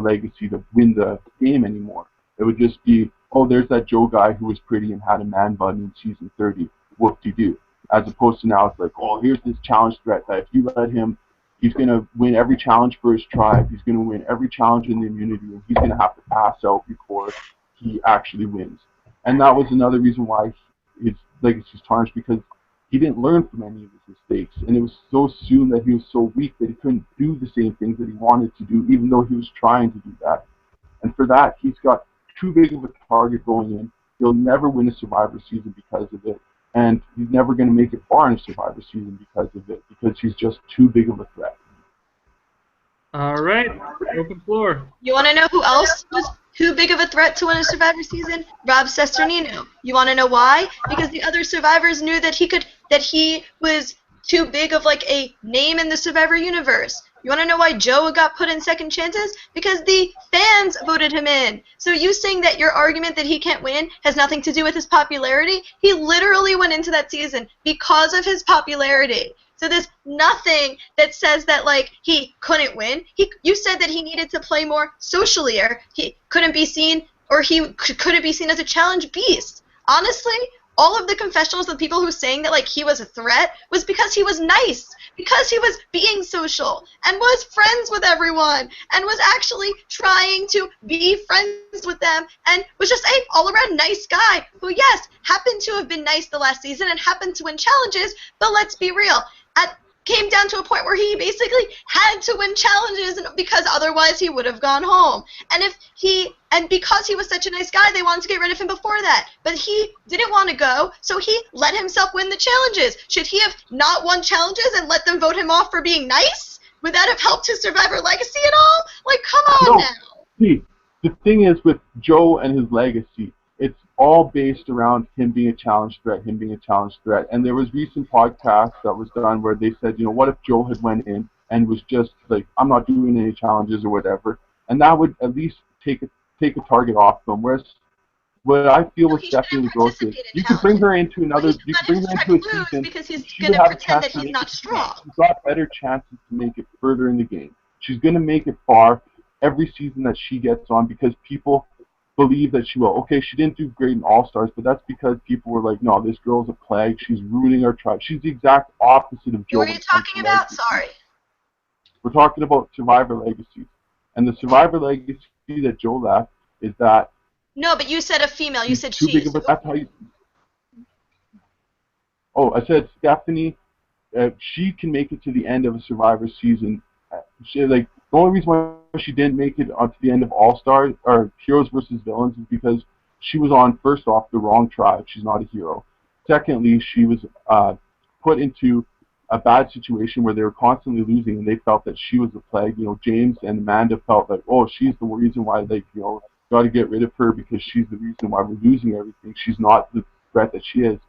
legacy to win the game anymore. It would just be, oh, there's that Joe guy who was pretty and had a man bun in season 30. Whoop-de-doo. As opposed to now, it's like, oh, here's this challenge threat that if you let him, he's going to win every challenge for his tribe. He's going to win every challenge in the immunity, and he's going to have to pass out before he actually wins. And that was another reason why his legacy was tarnished, because he didn't learn from any of his mistakes. And it was so soon that he was so weak that he couldn't do the same things that he wanted to do, even though he was trying to do that. And for that, he's got too big of a target going in. He'll never win a Survivor season because of it. And he's never going to make it far in a Survivor season because of it, because he's just too big of a threat. All right, open floor. You want to know who else was too big of a threat to win a Survivor season? Rob Cesternino. You want to know why? Because the other survivors knew that he was too big of like a name in the Survivor universe. You want to know why Joe got put in second chances? Because the fans voted him in. So you saying that your argument that he can't win has nothing to do with his popularity? He literally went into that season because of his popularity. So there's nothing that says that like he couldn't win. You said that he needed to play more socially, or he couldn't be seen, or he couldn't be seen as a challenge beast. Honestly, all of the confessionals of people who saying that like he was a threat was because he was nice, because he was being social and was friends with everyone and was actually trying to be friends with them and was just a all-around nice guy who, yes, happened to have been nice the last season and happened to win challenges, but let's be real. Came down to a point where he basically had to win challenges because otherwise he would have gone home. And because he was such a nice guy, they wanted to get rid of him before that. But he didn't want to go, so he let himself win the challenges. Should he have not won challenges and let them vote him off for being nice? Would that have helped his Survivor legacy at all? Like, come on now. See, the thing is with Joe and his legacy, it's all based around him being a challenge threat, And there was recent podcasts that was done where they said, what if Joe had went in and was just like, I'm not doing any challenges or whatever, and that would at least take a target off them. Whereas what I feel with Stephanie Gross is, you can bring her into a season, because he's she going would to have a pretend chance that to he's make not it. strong. She's got better chances to make it further in the game. She's going to make it far every season that she gets on because people believe that she will. Okay, she didn't do great in All-Stars, but that's because people were like, no, this girl's a plague. She's ruining our tribe. She's the exact opposite of Joe. Who are you talking about? Sorry. We're talking about Survivor legacy. And the Survivor legacy that Joe left is that... No, but you said a female. You said too she. big of a... That's how you... Oh, I said Stephanie, she can make it to the end of a Survivor season. The only reason why she didn't make it to the end of All-Stars or Heroes versus Villains is because she was on, first off, the wrong tribe. She's not a hero. Secondly, she was put into a bad situation where they were constantly losing, and they felt that she was the plague. James and Amanda felt like, oh, she's the reason why, got to get rid of her because she's the reason why we're losing everything. She's not the threat that she is.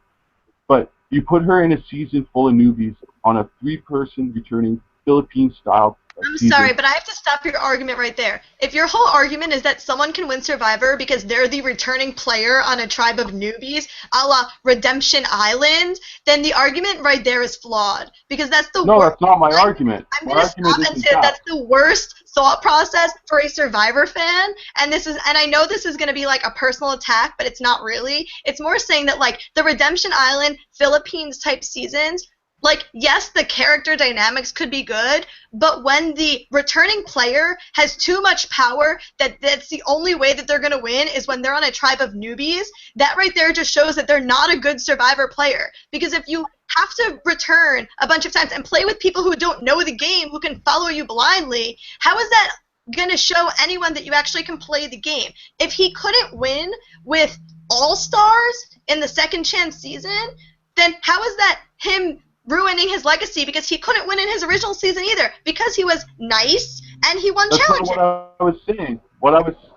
But you put her in a season full of newbies on a 3-person returning Philippine-style I'm season. sorry, but I have to stop your argument right there. If your whole argument is that someone can win Survivor because they're the returning player on a tribe of newbies, a la Redemption Island, then the argument right there is flawed. Because that's the No, worst. that's not my argument. I'm going to stop and say that's the worst thought process for a Survivor fan. And I know this is going to be like a personal attack, but it's not really. It's more saying that like the Redemption Island, Philippines type seasons, like, yes, the character dynamics could be good, but when the returning player has too much power that's the only way that they're going to win is when they're on a tribe of newbies, that right there just shows that they're not a good Survivor player. Because if you have to return a bunch of times and play with people who don't know the game, who can follow you blindly, how is that going to show anyone that you actually can play the game? If he couldn't win with All-Stars in the second chance season, then how is that him ruining his legacy? Because he couldn't win in his original season either, because he was nice and he won challenges. That's not what I was saying.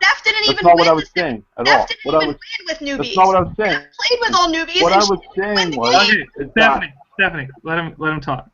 Steph didn't even not win. What I was saying at all. Steph didn't even win with newbies. That's not what I was saying. Steph played with all newbies. What and I was saying was, okay, Stephanie, let him talk.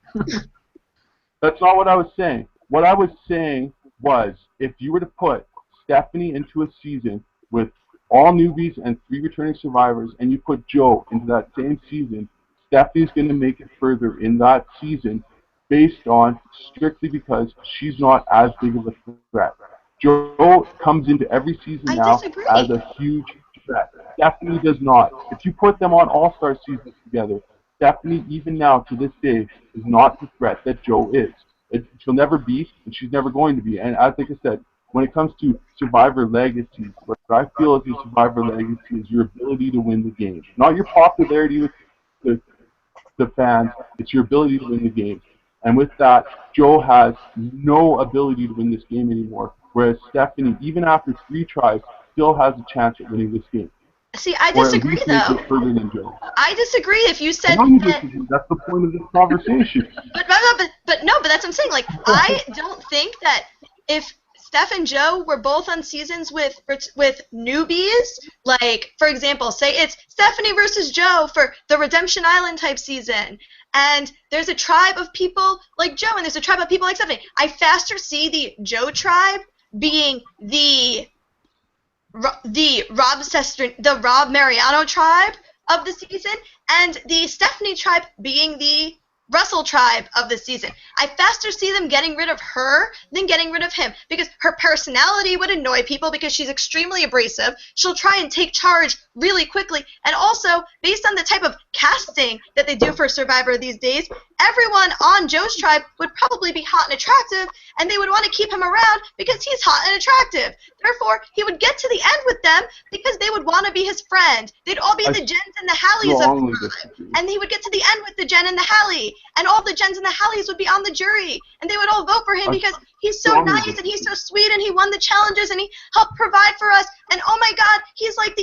That's not what I was saying. What I was saying was, if you were to put Stephanie into a season with all newbies and 3 returning survivors, and you put Joe into that same season, Stephanie's going to make it further in that season based on strictly because she's not as big of a threat. Joe comes into every season now as a huge threat. Stephanie does not. If you put them on all-star seasons together, Stephanie, even now to this day, is not the threat that Joe is. She'll never be, and she's never going to be. And as like I said, when it comes to Survivor legacies, what I feel is your Survivor legacy is your ability to win the game. Not your popularity with the fans, it's your ability to win the game. And with that, Joe has no ability to win this game anymore, whereas Stephanie, even after 3 tries, still has a chance at winning this game. See, I disagree, though. Further than Joe. I disagree if you said that. That's the point of this conversation. But that's what I'm saying. Like, I don't think that if Steph and Joe were both on seasons with newbies, like, for example, say it's Stephanie versus Joe for the Redemption Island type season, and there's a tribe of people like Joe, and there's a tribe of people like Stephanie, I faster see the Joe tribe being the Rob Mariano tribe of the season, and the Stephanie tribe being the Russell tribe of the season. I faster see them getting rid of her than getting rid of him, because her personality would annoy people because she's extremely abrasive. She'll try and take charge really quickly, and also, based on the type of casting that they do for Survivor these days, everyone on Joe's tribe would probably be hot and attractive, and they would want to keep him around because he's hot and attractive. Therefore, he would get to the end with them because they would want to be his friend. They'd all be the Jens and the Hallies of the tribe, and he would get to the end with the Jen and the Hallie, and all the Jens and the Hallies would be on the jury, and they would all vote for him because he's so nice and he's so sweet and he won the challenges and he helped provide for us, and oh my God, he's like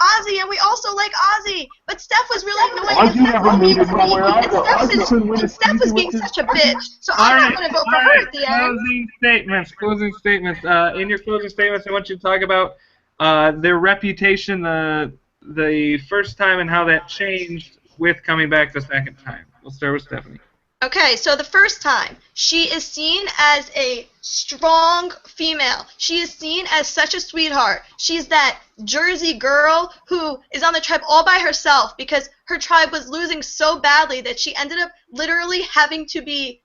Ozzy, and we also like Ozzy. But Steph was really annoying, and Steph was being such a bitch, so I'm not going to vote for her at the end. Closing statements. In your closing statements, I want you to talk about their reputation the first time and how that changed with coming back the second time. We'll start with Stephanie. Okay, so the first time, she is seen as a strong female. She is seen as such a sweetheart. She's that Jersey girl who is on the tribe all by herself because her tribe was losing so badly that she ended up literally having to be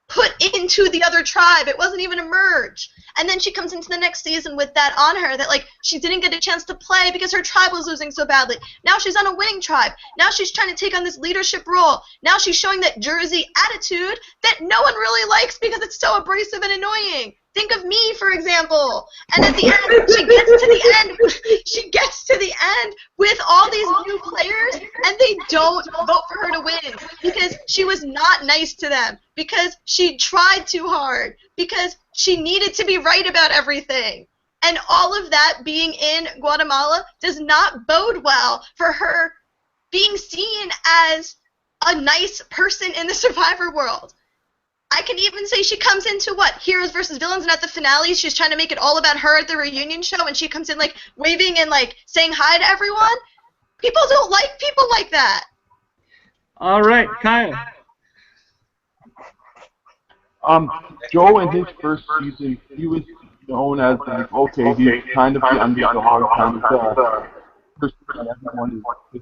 put into the other tribe. It wasn't even a merge. And then she comes into the next season with that on her, that like she didn't get a chance to play because her tribe was losing so badly. Now she's on a winning tribe. Now she's trying to take on this leadership role. Now she's showing that Jersey attitude that no one really likes because it's so abrasive and annoying. Think of me, for example. And at the end, she gets to the end with all these new players, and they don't vote for her to win because she was not nice to them, because she tried too hard, because she needed to be right about everything. And all of that being in Guatemala does not bode well for her being seen as a nice person in the Survivor world. I can even say she comes into Heroes versus Villains, and at the finale she's trying to make it all about her at the reunion show, and she comes in like waving and like saying hi to everyone. People don't like people like that. All right, Kyle. Joe in his first season, he was known as like, okay, he's kind of the underdog, kind of the person that everyone is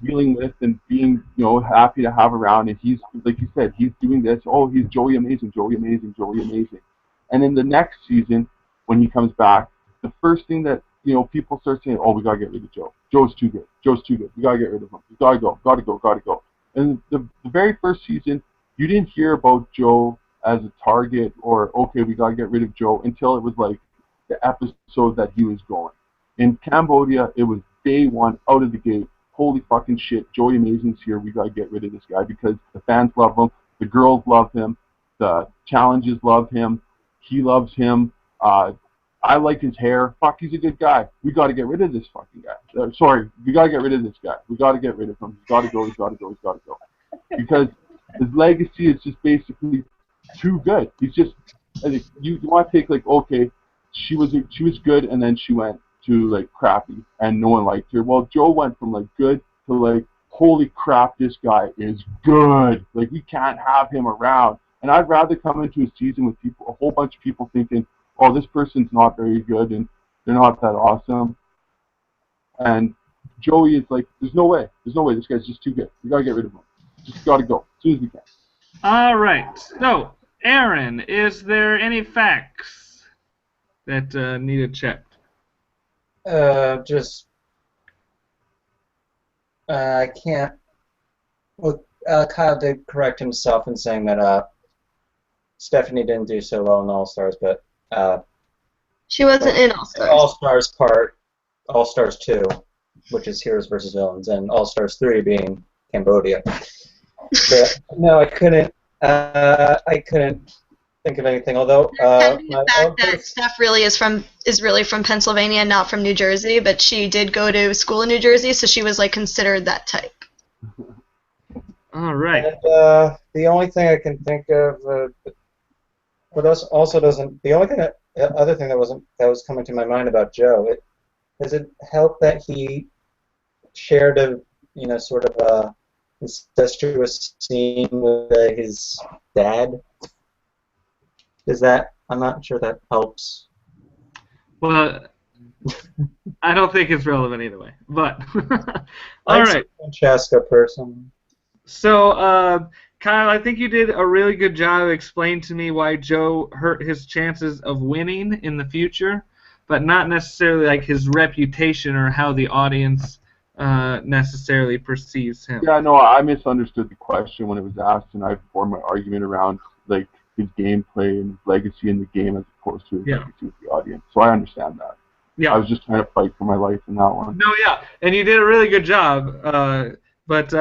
dealing with and being, happy to have around. And he's, like you said, he's doing this. Oh, he's Joey Amazing, Joey Amazing, Joey Amazing. And in the next season, when he comes back, the first thing that, people start saying, oh, we got to get rid of Joe. Joe's too good. Joe's too good. We got to get rid of him. We got to go. Got to go. Got to go. And the very first season, you didn't hear about Joe as a target or, okay, we got to get rid of Joe until it was like the episode that he was going. In Cambodia, it was day one, out of the gate. Holy fucking shit, Joey Amazing's here, we gotta get rid of this guy because the fans love him, the girls love him, the challenges love him, he loves him, I like his hair, fuck, he's a good guy, we gotta get rid of this fucking guy, we gotta get rid of this guy, we gotta get rid of him, he's gotta go, he's gotta go, he's gotta go, because his legacy is just basically too good. He's just, you want to take like, okay, she was good and then she went to like crappy and no one liked her. Well, Joe went from like good to like, holy crap, this guy is good. Like, we can't have him around. And I'd rather come into a season with people, a whole bunch of people thinking, oh, this person's not very good and they're not that awesome. And Joey is like, there's no way, this guy's just too good. We gotta get rid of him. Just gotta go as soon as we can. All right. So, Aaron, is there any facts that needed checked? I can't. Well, Kyle did correct himself in saying that Stephanie didn't do so well in All Stars, but she wasn't in All Stars. All Stars part, All Stars 2, which is Heroes versus Villains, and All Stars 3 being Cambodia. But, no, I couldn't think of anything. Although the fact that Steph really is really from Pennsylvania, not from New Jersey, but she did go to school in New Jersey, so she was like considered that type. All right. And the only thing I can think of, But those also doesn't. The only thing other thing that was coming to my mind about Joe, does it help that he shared a sort of a incestuous scene with his dad? I'm not sure that helps. Well, I don't think it's relevant either way. But all right. Francesca personally. So, Kyle, I think you did a really good job explaining to me why Joe hurt his chances of winning in the future, but not necessarily like his reputation or how the audience necessarily perceives him. Yeah, no, I misunderstood the question when it was asked, and I formed my argument around like his gameplay and his legacy in the game as opposed to his legacy with the audience. So I understand that. Yeah. I was just trying to fight for my life in that one. No, yeah, and you did a really good job. But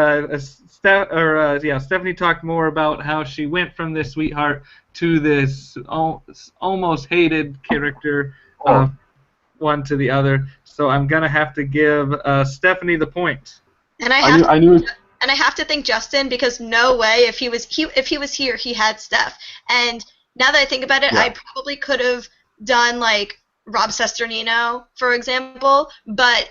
Stephanie talked more about how she went from this sweetheart to this almost hated character, one to the other. So I'm gonna have to give Stephanie the point. And I have to thank Justin, because no way if he was here he had Steph. And now that I think about it, I probably could have done like Rob Sesternino, for example, but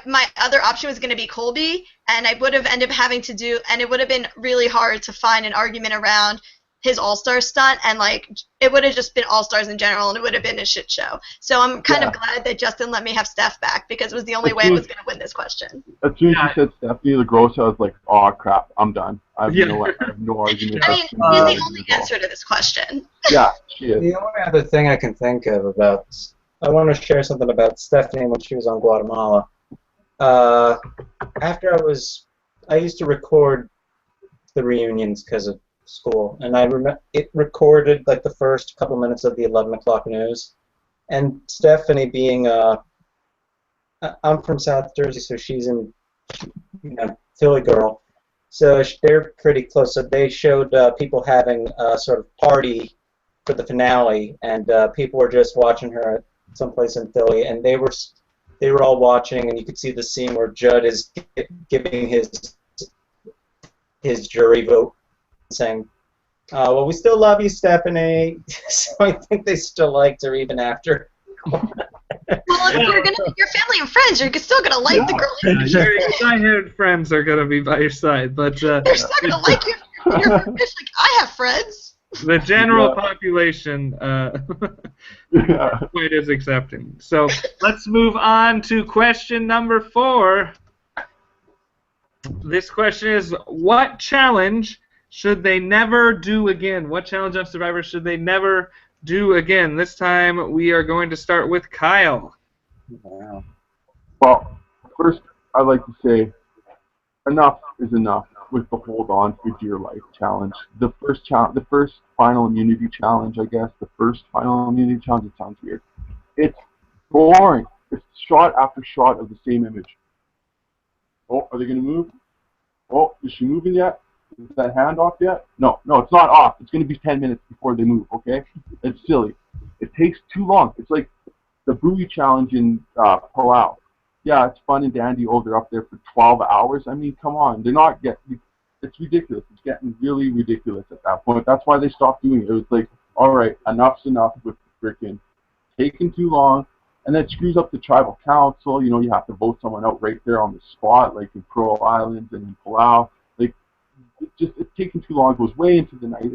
my other option was going to be Colby, and I would have ended up having to do, and it would have been really hard to find an argument around his All-Star stunt, and like it would have just been All-Stars in general, and it would have been a shit show. So I'm kind of glad that Justin let me have Steph back, because it was the only way I was going to win this question. As soon as you said Stephanie the Gross, I was like, oh crap, I'm done. I have no argument. I mean, he's the only answer to this question. Yeah, she is. The only other thing I can think of I want to share something about Stephanie when she was on Guatemala. After I used to record the reunions because of school, and I remember it recorded like the first couple minutes of the 11 o'clock news, and Stephanie being I'm from South Jersey, so she's in Philly girl, so they're pretty close. So they showed people having a sort of party for the finale, and people were just watching her at someplace in Philly, and they were all watching, and you could see the scene where Judd is giving his jury vote, saying, well, we still love you, Stephanie. So I think they still liked her even after. Well, if your family and friends, you're still gonna like the girl. Your side-haired friends are gonna be by your side, but they're still gonna like you. You're like, I have friends. The general population quite is accepting. So let's move on to question number 4. This question is, what challenge should they never do again? What challenge on Survivor should they never do again? This time we are going to start with Kyle. Wow. Well, first I'd like to say enough is enough with the Hold On for Dear Life challenge. The first final immunity challenge, I guess. The first final immunity challenge, it sounds weird. It's boring. It's shot after shot of the same image. Oh, are they going to move? Oh, is she moving yet? Is that hand off yet? No, it's not off. It's going to be 10 minutes before they move, okay? It's silly. It takes too long. It's like the Buoy challenge in Palau. Yeah, it's fun and dandy. Oh, they're up there for 12 hours. I mean, come on. They're not getting... It's ridiculous. It's getting really ridiculous at that point. That's why they stopped doing it. It was like, all right, enough's enough with freaking taking too long. And that screws up the tribal council. You know, you have to vote someone out right there on the spot, like in Pearl Islands and in Palau. Like, it's taking too long. It goes way into the night.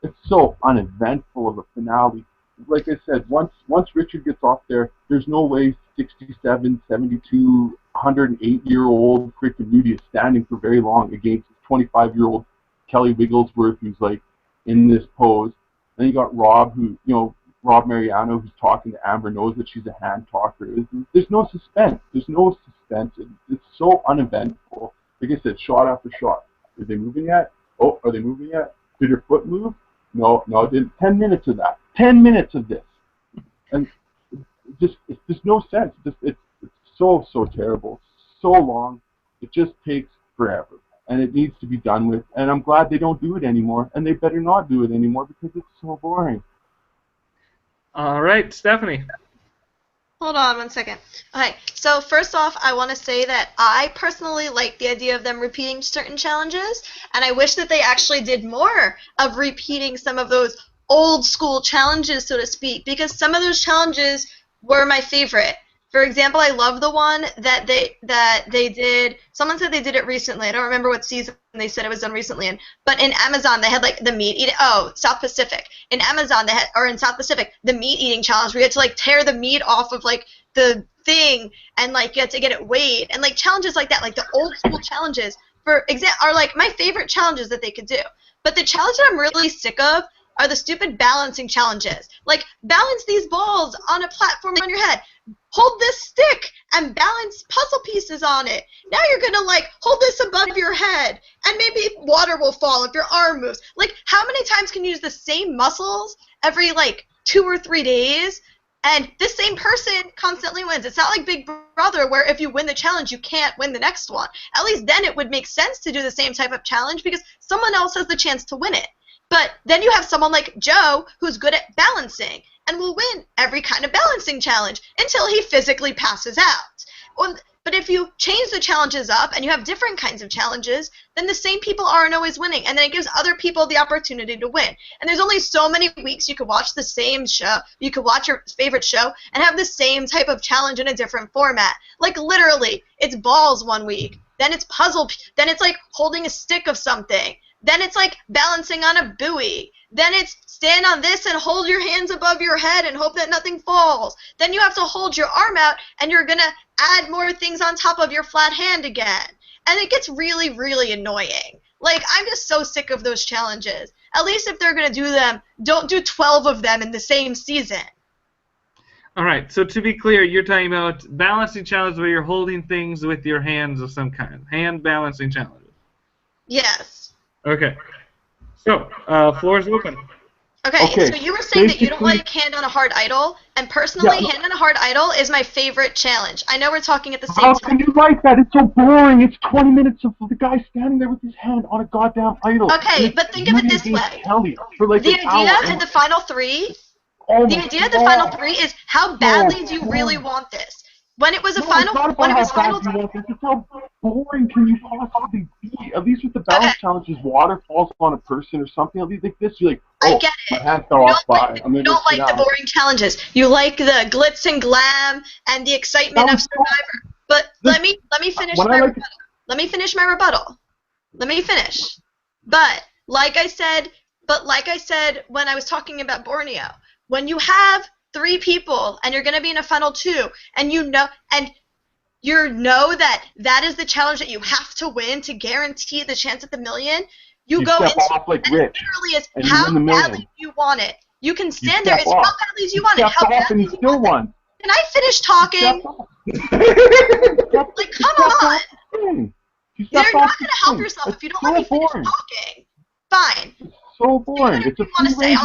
It's so uneventful of a finale. Like I said, once Richard gets off there, there's no way 67, 72, 108-year-old freaking Rudy is standing for very long against 25-year-old Kelly Wigglesworth, who's like in this pose. Then you got Rob, Rob Mariano, who's talking to Amber, knows that she's a hand talker. There's no suspense. There's no suspense. It's so uneventful. Like I said, shot after shot. Are they moving yet? Oh, are they moving yet? Did her foot move? No, it didn't. 10 minutes of that. 10 minutes of this. And it's just no sense. It's so terrible. So long. It just takes forever. And it needs to be done with. And I'm glad they don't do it anymore. And they better not do it anymore because it's so boring. All right, Stephanie. Hold on 1 second. Okay, so first off, I want to say that I personally like the idea of them repeating certain challenges, and I wish that they actually did more of repeating some of those old school challenges, so to speak, because some of those challenges were my favorite. For example, I love the one that they did. Someone said they did it recently. I don't remember what season they said it was done recently in. But in Amazon, they had like the meat eating. Oh, South Pacific. In Amazon, they had, or in South Pacific, the meat eating challenge. Where you had to like tear the meat off of like the thing, and like you had to get it weighed, and like challenges like that, like the old school challenges, for example, are like my favorite challenges that they could do. But the challenge that I'm really sick of are the stupid balancing challenges. Like, balance these balls on a platform on your head. Hold this stick and balance puzzle pieces on it. Now you're going to, like, hold this above your head, and maybe water will fall if your arm moves. Like, how many times can you use the same muscles every, like, 2 or 3 days? And the same person constantly wins. It's not like Big Brother where if you win the challenge, you can't win the next one. At least then it would make sense to do the same type of challenge because someone else has the chance to win it. But then you have someone like Joe who's good at balancing and will win every kind of balancing challenge until he physically passes out. But if you change the challenges up and you have different kinds of challenges, then the same people aren't always winning, and then it gives other people the opportunity to win. And there's only so many weeks you could watch the same show. You could watch your favorite show and have the same type of challenge in a different format. Like, literally, it's balls one week, then it's puzzle, then it's like holding a stick of something, then it's like balancing on a buoy, then it's stand on this and hold your hands above your head and hope that nothing falls. Then you have to hold your arm out and you're going to add more things on top of your flat hand again. And it gets really, really annoying. Like, I'm just so sick of those challenges. At least if they're going to do them, don't do 12 of them in the same season. All right, so to be clear, you're talking about balancing challenges where you're holding things with your hands of some kind. Hand balancing challenges. Yes. Okay. So, floor is open. Okay, so you were saying that you don't like Hand on a Hard Idol, and personally, Hand on a Hard Idol is my favorite challenge. I know we're talking at the same time. How can you like that? It's so boring. It's 20 minutes of the guy standing there with his hand on a goddamn idol. Okay, but think of it this way. Like the idea in the final three, is how badly do you really want this? When it was a final, when it was final. It's how boring can you possibly be? At least with the balance challenges, water falls on a person or something. At least like this, you're like, oh, I get it. My hand fell off by. You don't like the boring challenges. You like the glitz and glam and the excitement of Survivor. But let me finish my rebuttal. Let me finish my rebuttal. Let me finish. But like I said when I was talking about Borneo, when you have 3 people and you're going to be in a final 2 and you know that is the challenge that you have to win to guarantee the chance at the million, you go into off like and it literally is how badly you want it. You can stand there, it's how badly as you want it. How badly you still want it. Can I finish talking? Like, come on. You're not going to help yourself if you don't let me finish talking. Fine. It's so boring. It's a free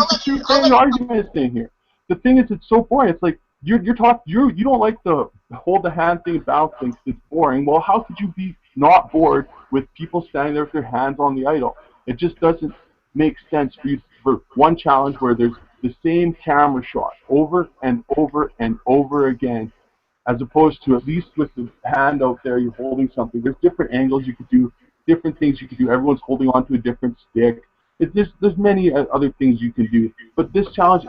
argument thing here. The thing is, it's so boring. It's like you don't like the hold the hand thing, balance thing. It's boring. Well, how could you be not bored with people standing there with their hands on the idol? It just doesn't make sense for one challenge where there's the same camera shot over and over and over again, as opposed to at least with the hand out there, you're holding something. There's different angles you could do, different things you could do. Everyone's holding onto a different stick. There's many other things you can do, but this challenge,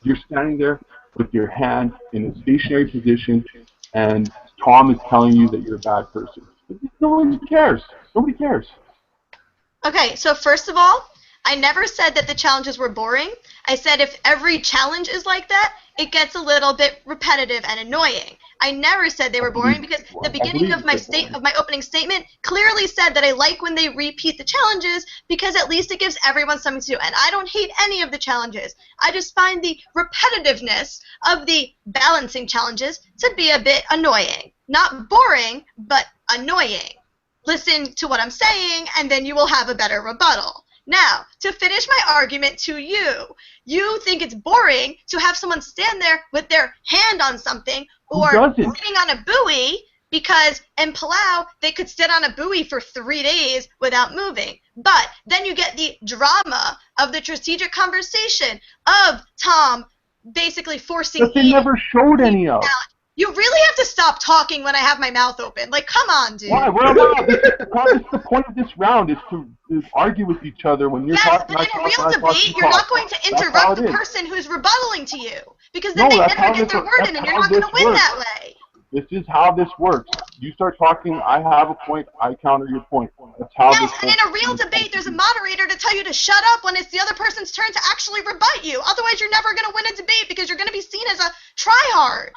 you're standing there with your hand in a stationary position, and Tom is telling you that you're a bad person. No one cares. Nobody cares. Okay, so first of all, I never said that the challenges were boring. I said if every challenge is like that, it gets a little bit repetitive and annoying. I never said they were boring because the beginning of my opening statement clearly said that I like when they repeat the challenges because at least it gives everyone something to do. And I don't hate any of the challenges. I just find the repetitiveness of the balancing challenges to be a bit annoying. Not boring, but annoying. Listen to what I'm saying, and then you will have a better rebuttal. Now, to finish my argument to you, you think it's boring to have someone stand there with their hand on something or sitting on a buoy because in Palau they could sit on a buoy for 3 days without moving. But then you get the drama of the strategic conversation of Tom basically forcing But they never showed any of. You really have to stop talking when I have my mouth open. Like, come on, dude. Why? What about this? This is the point of this round, is to argue with each other when you're Yes, talking. but in a real debate, you're not going to interrupt the person who's rebuttaling to you, because then they never get their word in, and you're not going to win that way. This is how this works. You start talking, I have a point, I counter your point. That's how this works. Yes, and in a real debate, there's a moderator to tell you to shut up when it's the other person's turn to actually rebut you. Otherwise, you're never going to win a debate because you're going to be seen as a tryhard.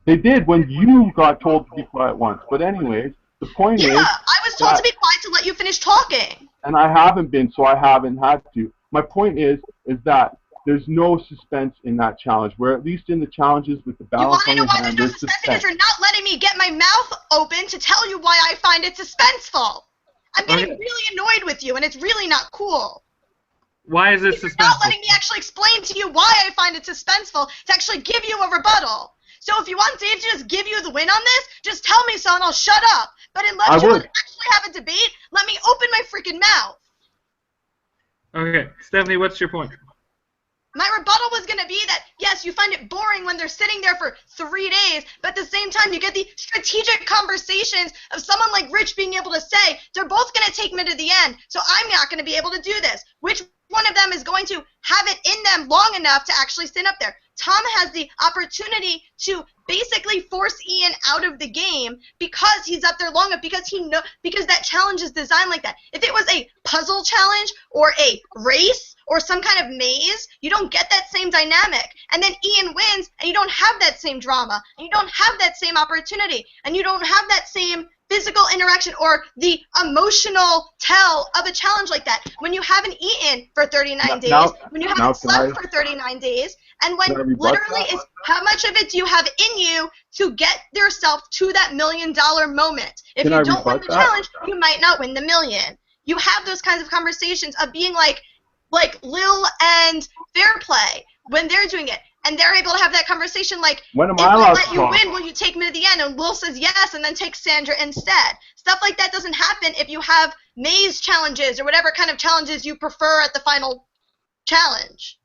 They did when you got told to be quiet once. But anyways, the point is... Yeah, I was told to be quiet to let you finish talking. And I haven't been, so I haven't had to. My point is that there's no suspense in that challenge, where at least in the challenges with the balance on your hand, there's suspense. Because you're not letting me get my mouth open to tell you why I find it suspenseful. I'm getting really annoyed with you, and it's really not cool. Why is it suspenseful? You're not letting me actually explain to you why I find it suspenseful to actually give you a rebuttal. So if you want Dave to just give you the win on this, just tell me so and I'll shut up. But unless you want to actually have a debate, let me open my freaking mouth. Okay, Stephanie, what's your point? My rebuttal was going to be that, yes, you find it boring when they're sitting there for 3 days, but at the same time, you get the strategic conversations of someone like Rich being able to say, they're both going to take me to the end, so I'm not going to be able to do this. Which one of them is going to have it in them long enough to actually stand up there? Tom has the opportunity to basically force Ian out of the game because he's up there long enough, because that challenge is designed like that. If it was a puzzle challenge or a race or some kind of maze, you don't get that same dynamic. And then Ian wins, and you don't have that same drama, and you don't have that same opportunity, and you don't have that same physical interaction or the emotional tell of a challenge like that. When you haven't eaten for 39 days, when you haven't slept for 39 days, and when literally is how much of it do you have in you to get yourself to that $1 million moment? If you don't win the challenge, you might not win the million. You have those kinds of conversations of being like Lil and Fairplay when they're doing it. And they're able to have that conversation like, when if I let you win, will you take me to the end? And Will says yes, and then takes Sandra instead. Stuff like that doesn't happen if you have maze challenges or whatever kind of challenges you prefer at the final challenge.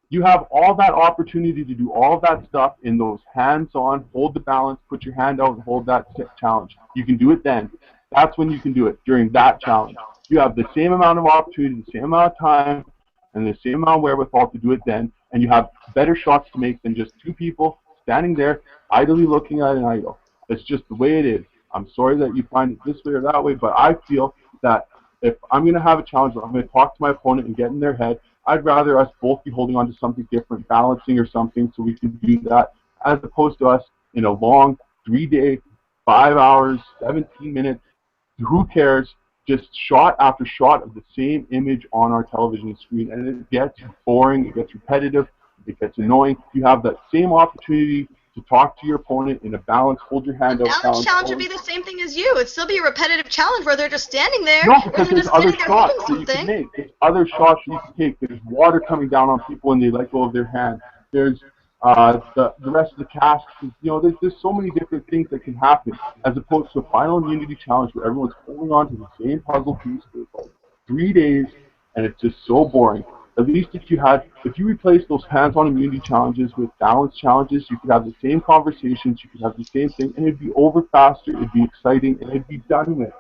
You have all that opportunity to do all that stuff in those hands-on, hold the balance, put your hand out and hold that challenge. You can do it then. That's when you can do it, during that challenge. You have the same amount of opportunity, the same amount of time, and the same amount of wherewithal to do it then, and you have better shots to make than just two people standing there idly looking at an idol. It's just the way it is. I'm sorry that you find it this way or that way, but I feel that if I'm going to have a challenge where I'm going to talk to my opponent and get in their head, I'd rather us both be holding on to something different, balancing or something, so we can do that, as opposed to us in a long 3-day, 5 hours, 17 minutes, who cares, just shot after shot of the same image on our television screen, and it gets boring, it gets repetitive, it gets annoying. You have that same opportunity to talk to your opponent in a balance, hold your hand out. Balance challenge would be the same thing as you. It'd still be a repetitive challenge where they're just standing there. No, because there's other shots that you can make. There's other shots you can take. There's water coming down on people when they let go of their hand. There's the rest of the cast. You know, there's so many different things that can happen, as opposed to a final immunity challenge where everyone's holding on to the same puzzle piece for like 3 days, and it's just so boring. At least if you replace those hands-on immunity challenges with balance challenges, you could have the same conversations, you could have the same thing, and it'd be over faster, it'd be exciting, and it'd be done with.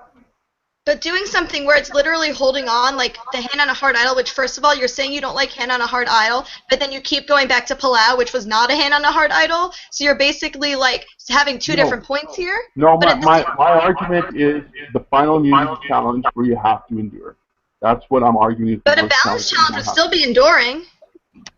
But doing something where it's literally holding on, like the hand on a hard idol, which first of all, you're saying you don't like hand on a hard idol, but then you keep going back to Palau, which was not a hand on a hard idol, so you're basically like having two different points here? No, my argument is the final immunity challenge where you have to endure. That's what I'm arguing. But a balance challenge would still be enduring.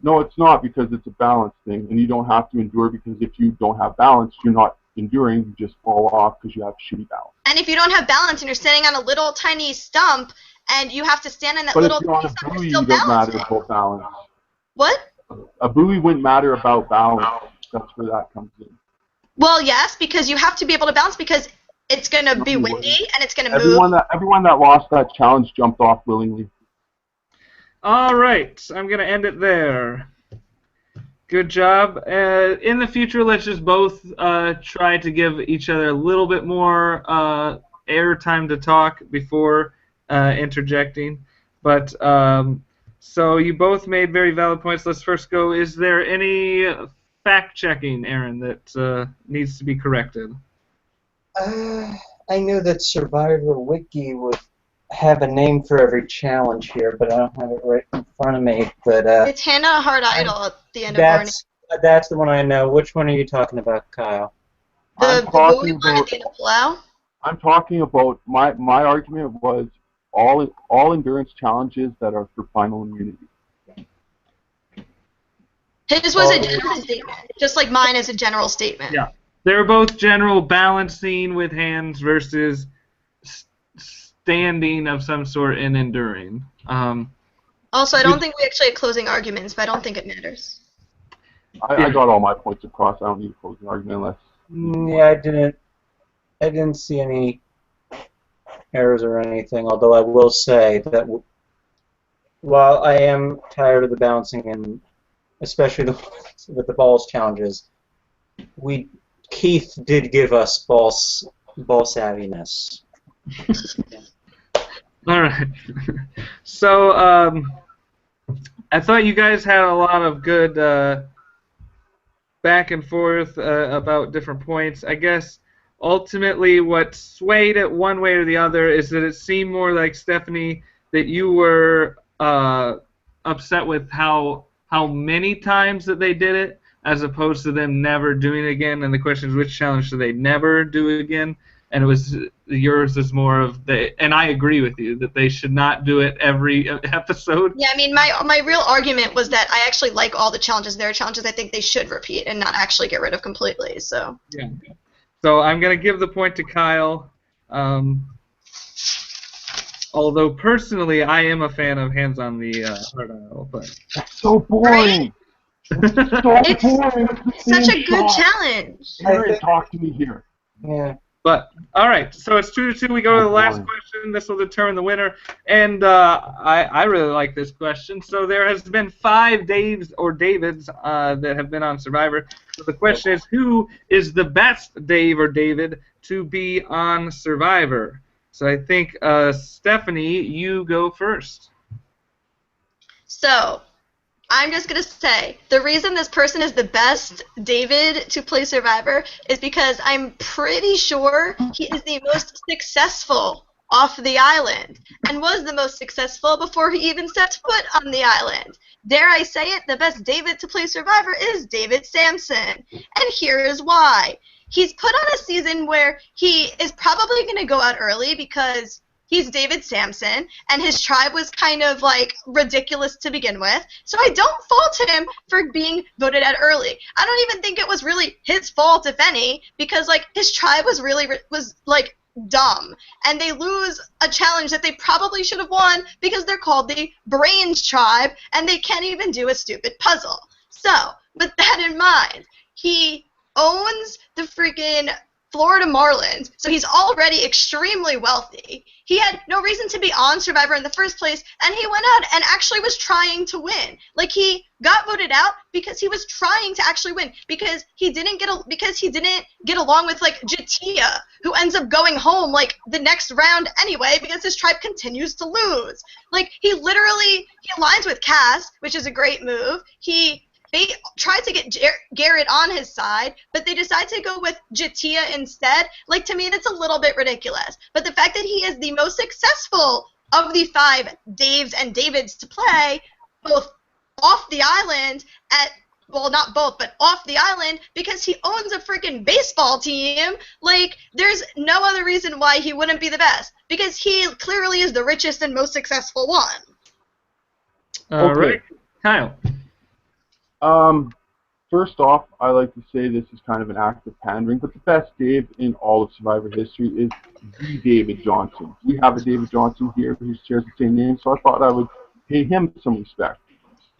No, it's not, because it's a balance thing, and you don't have to endure, because if you don't have balance, you're not enduring, you just fall off because you have shitty balance. And if you don't have balance and you're standing on a little tiny stump and you have to stand in that little tiny stump, you're still balanced. But if you're on a buoy, you don't matter about balance. What? A buoy wouldn't matter about balance. That's where that comes in. Well, yes, because you have to be able to balance, because it's going to be windy and it's going to move. Everyone that lost that challenge jumped off willingly. All right, I'm going to end it there. Good job. In the future, let's just both try to give each other a little bit more airtime to talk before interjecting. But so you both made very valid points. Let's first go. Is there any fact-checking, Aaron, that needs to be corrected? I knew that Survivor Wiki would have a name for every challenge here, but I don't have it right in front of me. But It's Hannah Hard Idol at the end of Barney. that's the one I know. Which one are you talking about, Kyle? The buoy one at the end of Plow? I'm talking about my argument was all endurance challenges that are for final immunity. His was a general statement, just like mine is a general statement. Yeah. They're both general balancing with hands versus standing of some sort and enduring. Also, I don't think we actually had closing arguments, but I don't think it matters. I got all my points across. I don't need a closing argument unless. Yeah, I didn't see any errors or anything. Although I will say that while I am tired of the bouncing and especially with the balls challenges, Keith did give us ball savviness. All right. So I thought you guys had a lot of good back and forth about different points. I guess ultimately what swayed it one way or the other is that it seemed more like, Stephanie, that you were upset with how many times that they did it, as opposed to them never doing it again. And the question is, which challenge do they never do again? And it was yours is more of and I agree with you that they should not do it every episode. Yeah, I mean, my real argument was that I actually like all the challenges. There are challenges I think they should repeat and not actually get rid of completely. So. Yeah. So I'm gonna give the point to Kyle. Although personally, I am a fan of Hands on the Hard Idol, but That's so boring. It's such a good challenge. Aaron, talk to me here. Yeah. But all right, so it's 2-2. We go to the last question. This will determine the winner, and I really like this question. So there has been 5 Daves or Davids that have been on Survivor. So the question is, who is the best Dave or David to be on Survivor? So I think Stephanie, you go first. So I'm just going to say, the reason this person is the best David to play Survivor is because I'm pretty sure he is the most successful off the island and was the most successful before he even set foot on the island. Dare I say it, the best David to play Survivor is David Sampson. And here is why. He's put on a season where he is probably going to go out early because he's David Sampson, and his tribe was kind of, like, ridiculous to begin with. So I don't fault him for being voted out early. I don't even think it was really his fault, if any, because, like, his tribe was really, like, dumb. And they lose a challenge that they probably should have won because they're called the Brains Tribe, and they can't even do a stupid puzzle. So, with that in mind, he owns the freaking Florida Marlins, so he's already extremely wealthy. He had no reason to be on Survivor in the first place, and he went out and actually was trying to win. Like, he got voted out because he was trying to actually win, because he didn't get along with, like, Jatia, who ends up going home, like, the next round anyway because his tribe continues to lose. Like, he aligns with Katz, which is a great move. They tried to get Garrett on his side, but they decided to go with Jatia instead. Like, to me, that's a little bit ridiculous. But the fact that he is the most successful of the 5 Daves and Davids to play, both off the island well, not both, but off the island, because he owns a freaking baseball team, like, there's no other reason why he wouldn't be the best. Because he clearly is the richest and most successful one. All right. Kyle. First off, I like to say this is kind of an act of pandering, but the best Dave in all of Survivor history is the David Johnson. We have a David Johnson here who shares the same name, so I thought I would pay him some respect.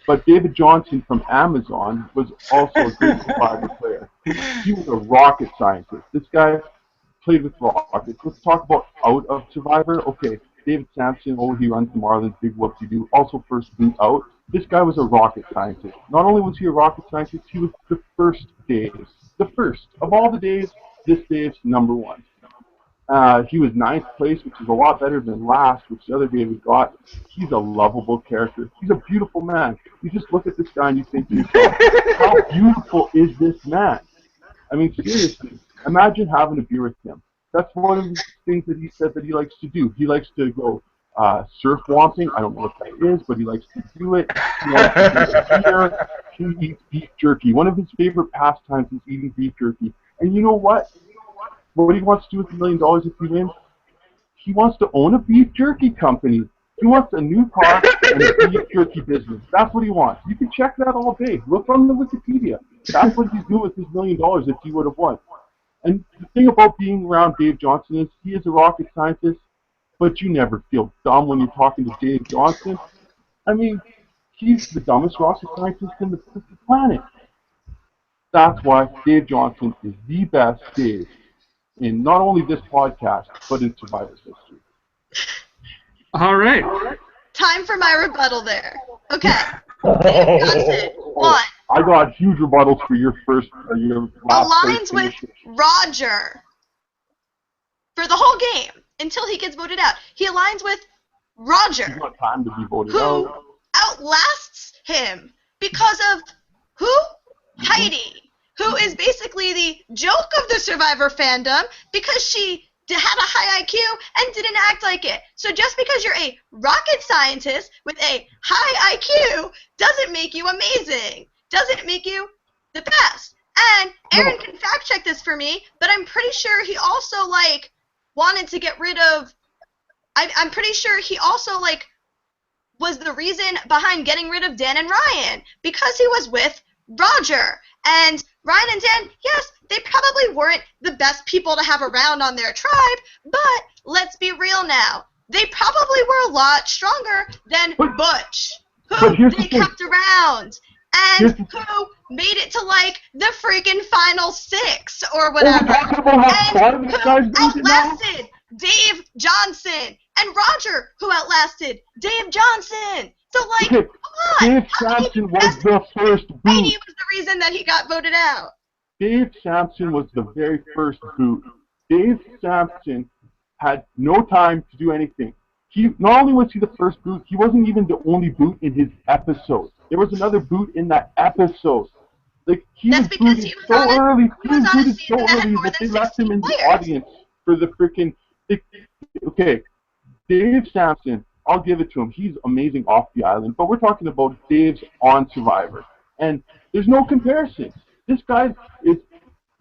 But David Johnson from Amazon was also a great Survivor player. He was a rocket scientist. This guy played with rockets. Let's talk about out of Survivor. Okay, David Sampson, he runs the Marlins, big whoop-de-doo, also first boot out. This guy was a rocket scientist. Not only was he a rocket scientist, he was the first Dave. The first. Of all the Daves, this Dave's number 1. He was ninth place, which is a lot better than last, which the other David got. He's a lovable character. He's a beautiful man. You just look at this guy and you think to yourself, how beautiful is this man? I mean, seriously, imagine having a beer with him. That's one of the things that he said that he likes to do. He likes to go surf womping. I don't know what that is, but he likes to do it. He likes to drink beer. He eats beef jerky. One of his favorite pastimes is eating beef jerky. And you know what? What he wants to do with $1 million if he wins? He wants to own a beef jerky company. He wants a new car and a beef jerky business. That's what he wants. You can check that all day. Look on the Wikipedia. That's what he's doing with his $1 million if he would have won. And the thing about being around Dave Johnson is he is a rocket scientist, but you never feel dumb when you're talking to Dave Johnson. I mean, he's the dumbest rocket scientist in the planet. That's why Dave Johnson is the best Dave in not only this podcast, but in Survivor's history. All right. Time for my rebuttal there. Okay. Dave Johnson won. I got huge rebuttals for your last Aligns with Roger for the whole game until he gets voted out. He aligns with Roger, He's got time to be voted who out. outlasts him because of who? Heidi, who is basically the joke of the Survivor fandom because she had a high IQ and didn't act like it. So just because you're a rocket scientist with a high IQ doesn't make you amazing. Doesn't make you the best. And Aaron can fact check this for me, but I'm pretty sure he also wanted to get rid of. I'm pretty sure he also was the reason behind getting rid of Dan and Ryan because he was with Roger. And Ryan and Dan, yes, they probably weren't the best people to have around on their tribe, but let's be real now. They probably were a lot stronger than Butch, who they kept around, and who made it to the freaking final 6 or whatever, and who outlasted Dave Johnson, and Roger, who outlasted Dave Johnson. So, come on. Dave Sampson was the first boot. Heidi was the reason that he got voted out. Dave Sampson was the very first boot. Dave Sampson had no time to do anything. He not only was he the first boot, he wasn't even the only boot in his episode. There was another boot in that episode. He was booted so early. He was booted so early that they left him in the audience for the freaking. Okay, Dave Sampson. I'll give it to him. He's amazing off the island, but we're talking about Dave's on Survivor, and there's no comparison. This guy is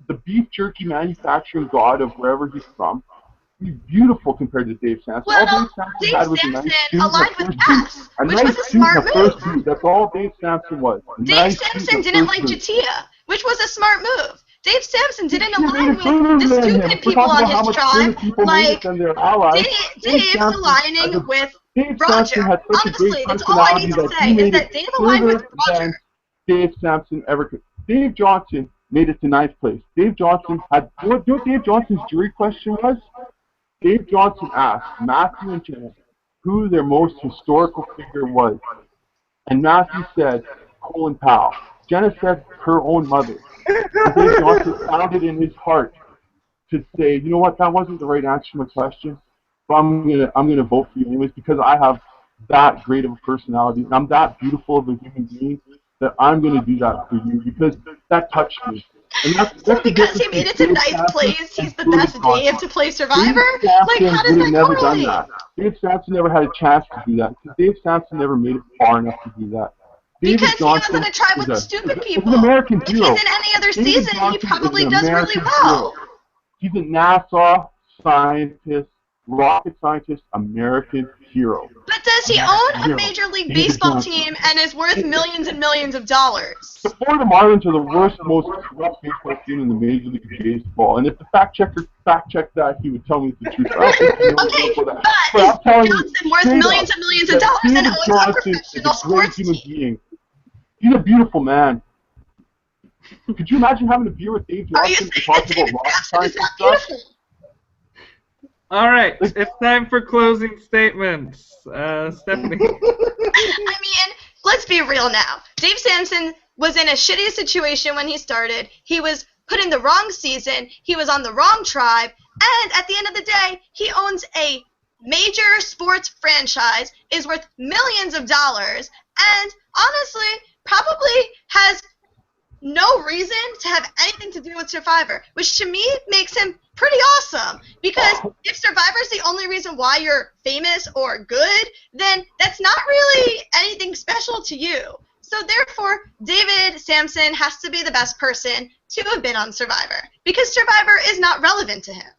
the beef jerky manufacturing god of wherever he's from. He's beautiful compared to Dave Sampson. Well, all Dave Sampson had was a nice suit, aligned with Katz, a which nice was a suit, smart the first move. boot. That's all Dave Sampson was. Dave Sampson didn't like Jatia, which was a smart move. Dave Sampson didn't align with the stupid people on his tribe. Dave's aligning with Roger. Honestly, that's all I need to say is that Dave aligned with Roger. Dave Sampson ever could. Dave Johnson made it to ninth place. Dave Johnson had. You know what Dave Johnson's jury question was? Dave Johnson asked Matthew and Jenna who their most historical figure was, and Matthew said Colin Powell. Jenna said her own mother. And Dave Johnson found it in his heart to say, you know what, that wasn't the right answer to my question, but I'm gonna vote for you anyways because I have that great of a personality and I'm that beautiful of a human being that I'm gonna do that for you because that touched me. And that's because he made it to ninth place, he's the best Dave to play Survivor? How does that never correlate? done that. Dave Sampson never had a chance to do that because Dave Sampson never made it far enough to do that. Because he was in a tribe with stupid people. He's an American If hero. he's in any other season, he probably does really well. He's a NASA scientist, rocket scientist, American hero. But does he own a Major League Baseball team and is worth millions and millions of dollars? The Florida Marlins are the worst, most corrupt baseball team in the Major League Baseball. And if the fact checker fact-checked that, he would tell me the truth. Okay, but is Johnson worth millions and millions of dollars and owns a professional sports team? He's a beautiful man. Could you imagine having a beer with Dave Johnson? Are you saying that David Sampson is not beautiful? All right, it's time for closing statements. Stephanie. I mean, let's be real now. Dave Sampson was in a shitty situation when he started. He was put in the wrong season. He was on the wrong tribe. And at the end of the day, he owns a major sports franchise, is worth millions of dollars, and honestly, probably has no reason to have anything to do with Survivor, which to me makes him pretty awesome. Because if Survivor's the only reason why you're famous or good, then that's not really anything special to you. So therefore, David Samson has to be the best person to have been on Survivor, because Survivor is not relevant to him.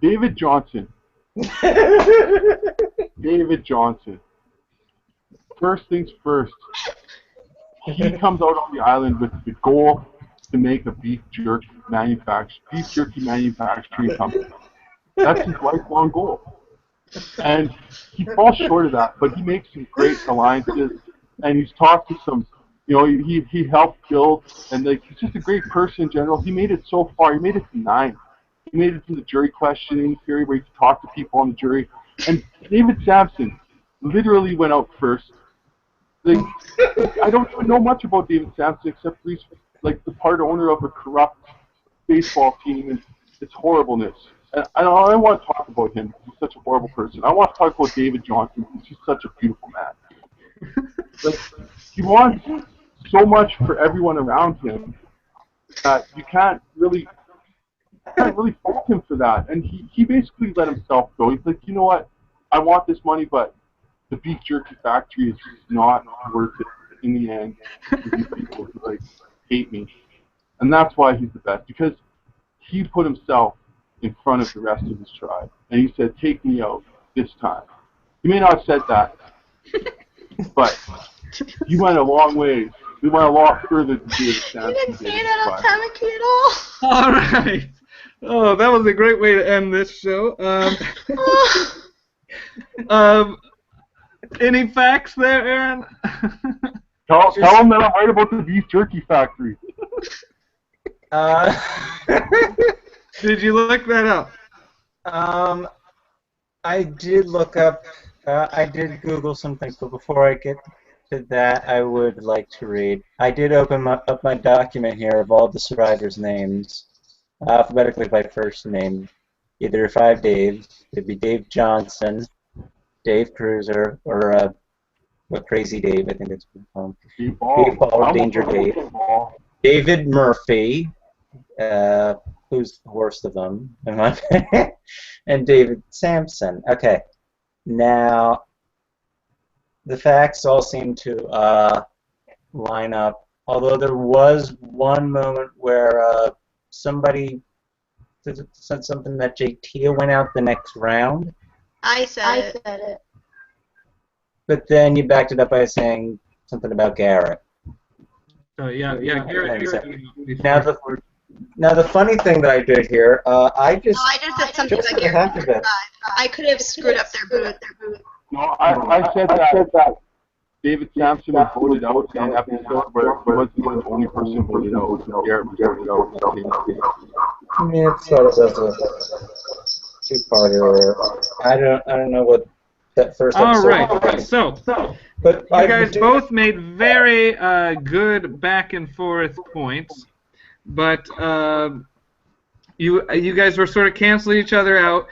David Johnson. David Johnson. First things first. He comes out on the island with the goal to make a beef jerky manufacturing company. That's his lifelong goal. And he falls short of that, but he makes some great alliances, and he's talked to some, he helped build, and he's just a great person in general. He made it so far. He made it to 9. He made it to the jury questioning period where he could talk to people on the jury. And David Sampson literally went out first. I don't even know much about David Sampson except he's like the part owner of a corrupt baseball team, and it's horribleness. And I don't want to talk about him. He's such a horrible person. I want to talk about David Johnson. He's such a beautiful man. He wants so much for everyone around him that you can't really fault him for that. And he basically let himself go. He's like, you know what? I want this money, but the beef jerky factory is just not worth it in the end for these people who hate me. And that's why he's the best, because he put himself in front of the rest of his tribe. And he said, take me out this time. He may not have said that, but he went a long way. We went a lot further than David Sampson. You didn't say that on Tamaki at all. All right. Oh, that was a great way to end this show. Any facts there, Aaron? Tell him that I'm right about the beef jerky factory. Did you look that up? I did look up. I did Google some things, but before I get to that, I would like to read. I did open up my document here of all the survivors' names, alphabetically by first name. Either if I have Dave, it'd be Dave Johnson, Dave Cruiser, or Crazy Dave, I think it's called. Dave Ball, Danger Dave. David Murphy, who's the worst of them, and David Sampson. Okay, now the facts all seem to line up, although there was one moment where somebody said something that JT went out the next round. I said it. But then you backed it up by saying something about Garrett. Oh yeah, Garrett. Now the funny thing that I did here, I just said something about Garrett. I could have screwed up their booth. No, I said that David Sampson was voted out in an episode where he wasn't the only person voted out. Garrett was voted out. I mean, it's sort of a two-parter. I don't know what that first episode. All right. Okay. So, but you guys both made very good back and forth points, but you guys were sort of canceling each other out.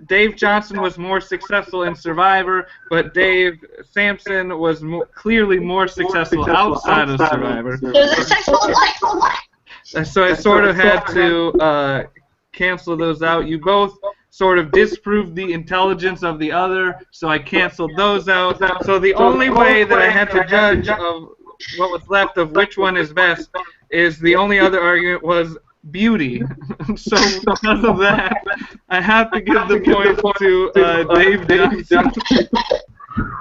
Dave Johnson was more successful in Survivor, but Dave Sampson was clearly more successful outside of Survivor. There's a sexual life. So I sort of had to cancel those out. You both sort of disproved the intelligence of the other, so I canceled those out. So the only way that I had to judge of what was left of which one is best is the only other argument was beauty. So because of that, I have to give the point to Dave Johnson.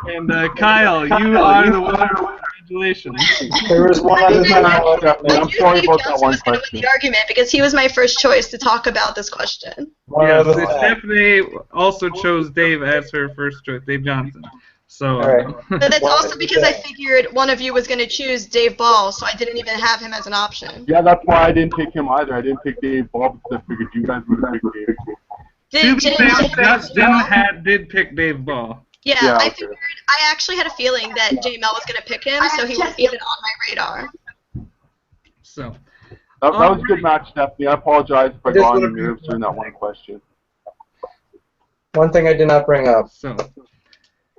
And Kyle, you are the winner. Congratulations. There was one other thing I looked up. I'm sorry about that one question. The argument, because he was my first choice to talk about this question. Yes, Stephanie also chose Dave as her first choice, Dave Johnson. So, But that's also because I figured one of you was going to choose Dave Ball, so I didn't even have him as an option. Yeah, that's why I didn't pick him either. I didn't pick Dave Ball because I figured you guys would have picked Dave. to be fair, Justin did pick Dave Ball. Yeah, I figured. I actually had a feeling that JML was going to pick him, so he wasn't even on my radar. So, That was a good match, Stephanie. I apologize if I got on your nerves during that one question. One thing I did not bring up. So,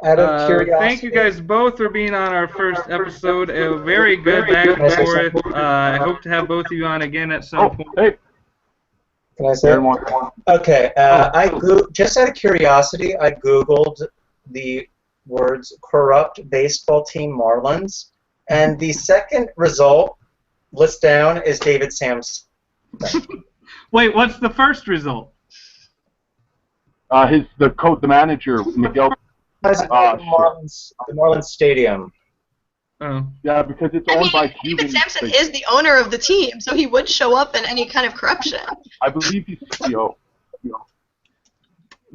Out of curiosity. thank you guys both for being on our first episode. A very good back and forth. I hope to have both of you on again at some point. Hey. Can I say? Okay. Just out of curiosity, I Googled the words corrupt baseball team Marlins, and the second result list down is David Samson. Wait, what's the first result? The manager, Miguel. The Marlins Stadium. Oh. Yeah, because it's owned by Cuban. David Samson is the owner of the team, so he would show up in any kind of corruption. I believe he's CEO.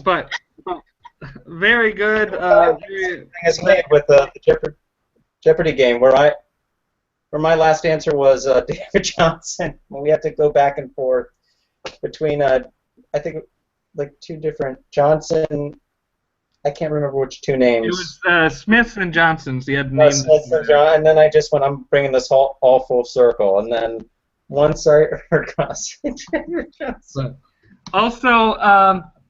But very good. As played with the Jeopardy game, where my last answer was David Johnson. We have to go back and forth between I think like two different Johnson. I can't remember which two names. It was Smiths and Johnsons. He had names. Smiths and John, and then I just went, I'm bringing this all full circle. And then once I heard David Johnson. Also,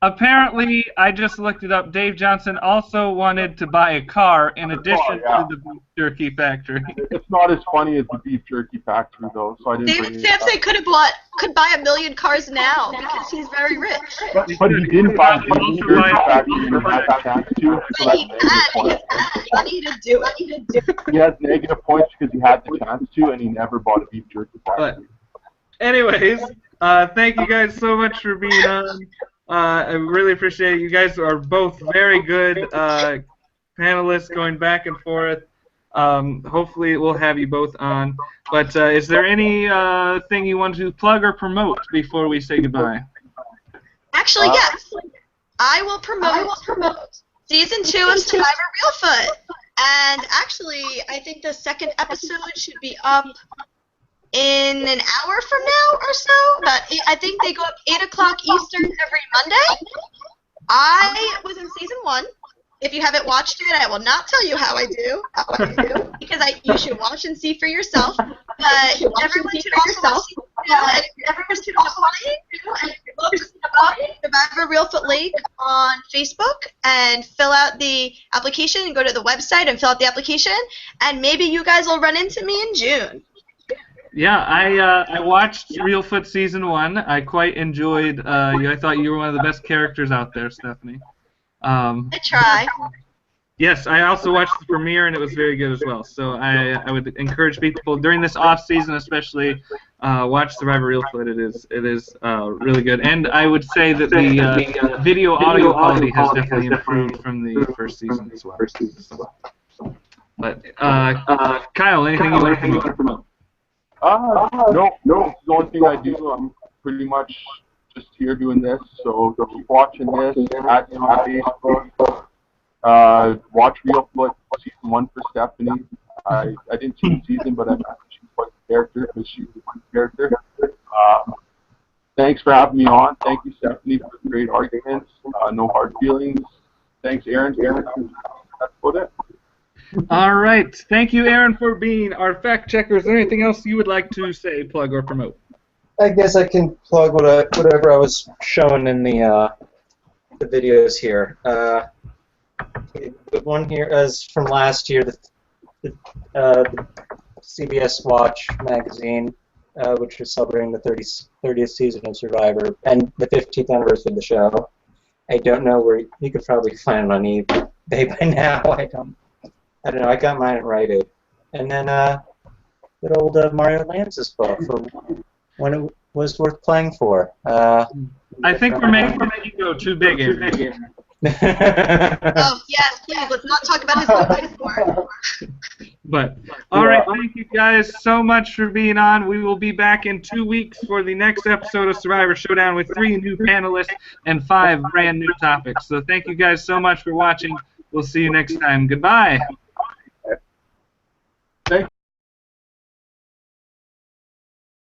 apparently, I just looked it up. Dave Johnson also wanted to buy a car in addition to the beef jerky factory. It's not as funny as the beef jerky factory, though. So I didn't. David Samson could buy 1 million cars now because he's very rich. But he didn't buy the beef jerky factory when he had the chance to. So But he had money to do it. He has negative points because he had the chance to, and he never bought a beef jerky factory. But anyways, thank you guys so much for being on. I really appreciate it. You guys are both very good panelists going back and forth. Hopefully we'll have you both on. But is there any thing you want to plug or promote before we say goodbye? Actually, yes. I will promote Season 2 of Survivor Reelfoot. And actually, I think the second episode should be up in an hour from now or so. I think they go up 8 o'clock Eastern every Monday. I was in Season 1. If you haven't watched it, I will not tell you how I do, because you should watch and see for yourself. But everyone should also look up Survivor Reelfoot Lake on Facebook and fill out the application and go to the website and fill out the application. And maybe you guys will run into me in June. Yeah, I watched Reelfoot Season 1. I quite enjoyed you. I thought you were one of the best characters out there, Stephanie. I try. Yes, I also watched the premiere, and it was very good as well. So I would encourage people during this off season, especially, watch Survivor Reelfoot. It is really good, and I would say that the video audio quality has definitely improved from the first season as well. But Kyle, anything you want to promote? No. It's the only thing I do. I'm pretty much just here doing this, so keep watching this. Add me on Facebook. Watch Reelfoot Season 1 for Stephanie. I didn't see the season, but I think she's quite the character because she's a fun character. Thanks for having me on. Thank you, Stephanie, for the great arguments. No hard feelings. Thanks, Aaron. That's about it. All right. Thank you, Aaron, for being our fact checker. Is there anything else you would like to say, plug, or promote? I guess I can plug whatever I was showing in the videos here. The one here is from last year, the CBS Watch magazine, which was celebrating the 30th season of Survivor and the 15th anniversary of the show. I don't know where you could probably find it on eBay by now. I don't know. I got mine at Rite Aid. And then good old Mario Lanz's book from when it was worth playing for. I think we're making ego too big, Aaron. Oh, yes, please, let's not talk about his book anymore. But, all right, thank you guys so much for being on. We will be back in 2 weeks for the next episode of Survivor Showdown with 3 new panelists and 5 brand new topics. So thank you guys so much for watching. We'll see you next time. Goodbye.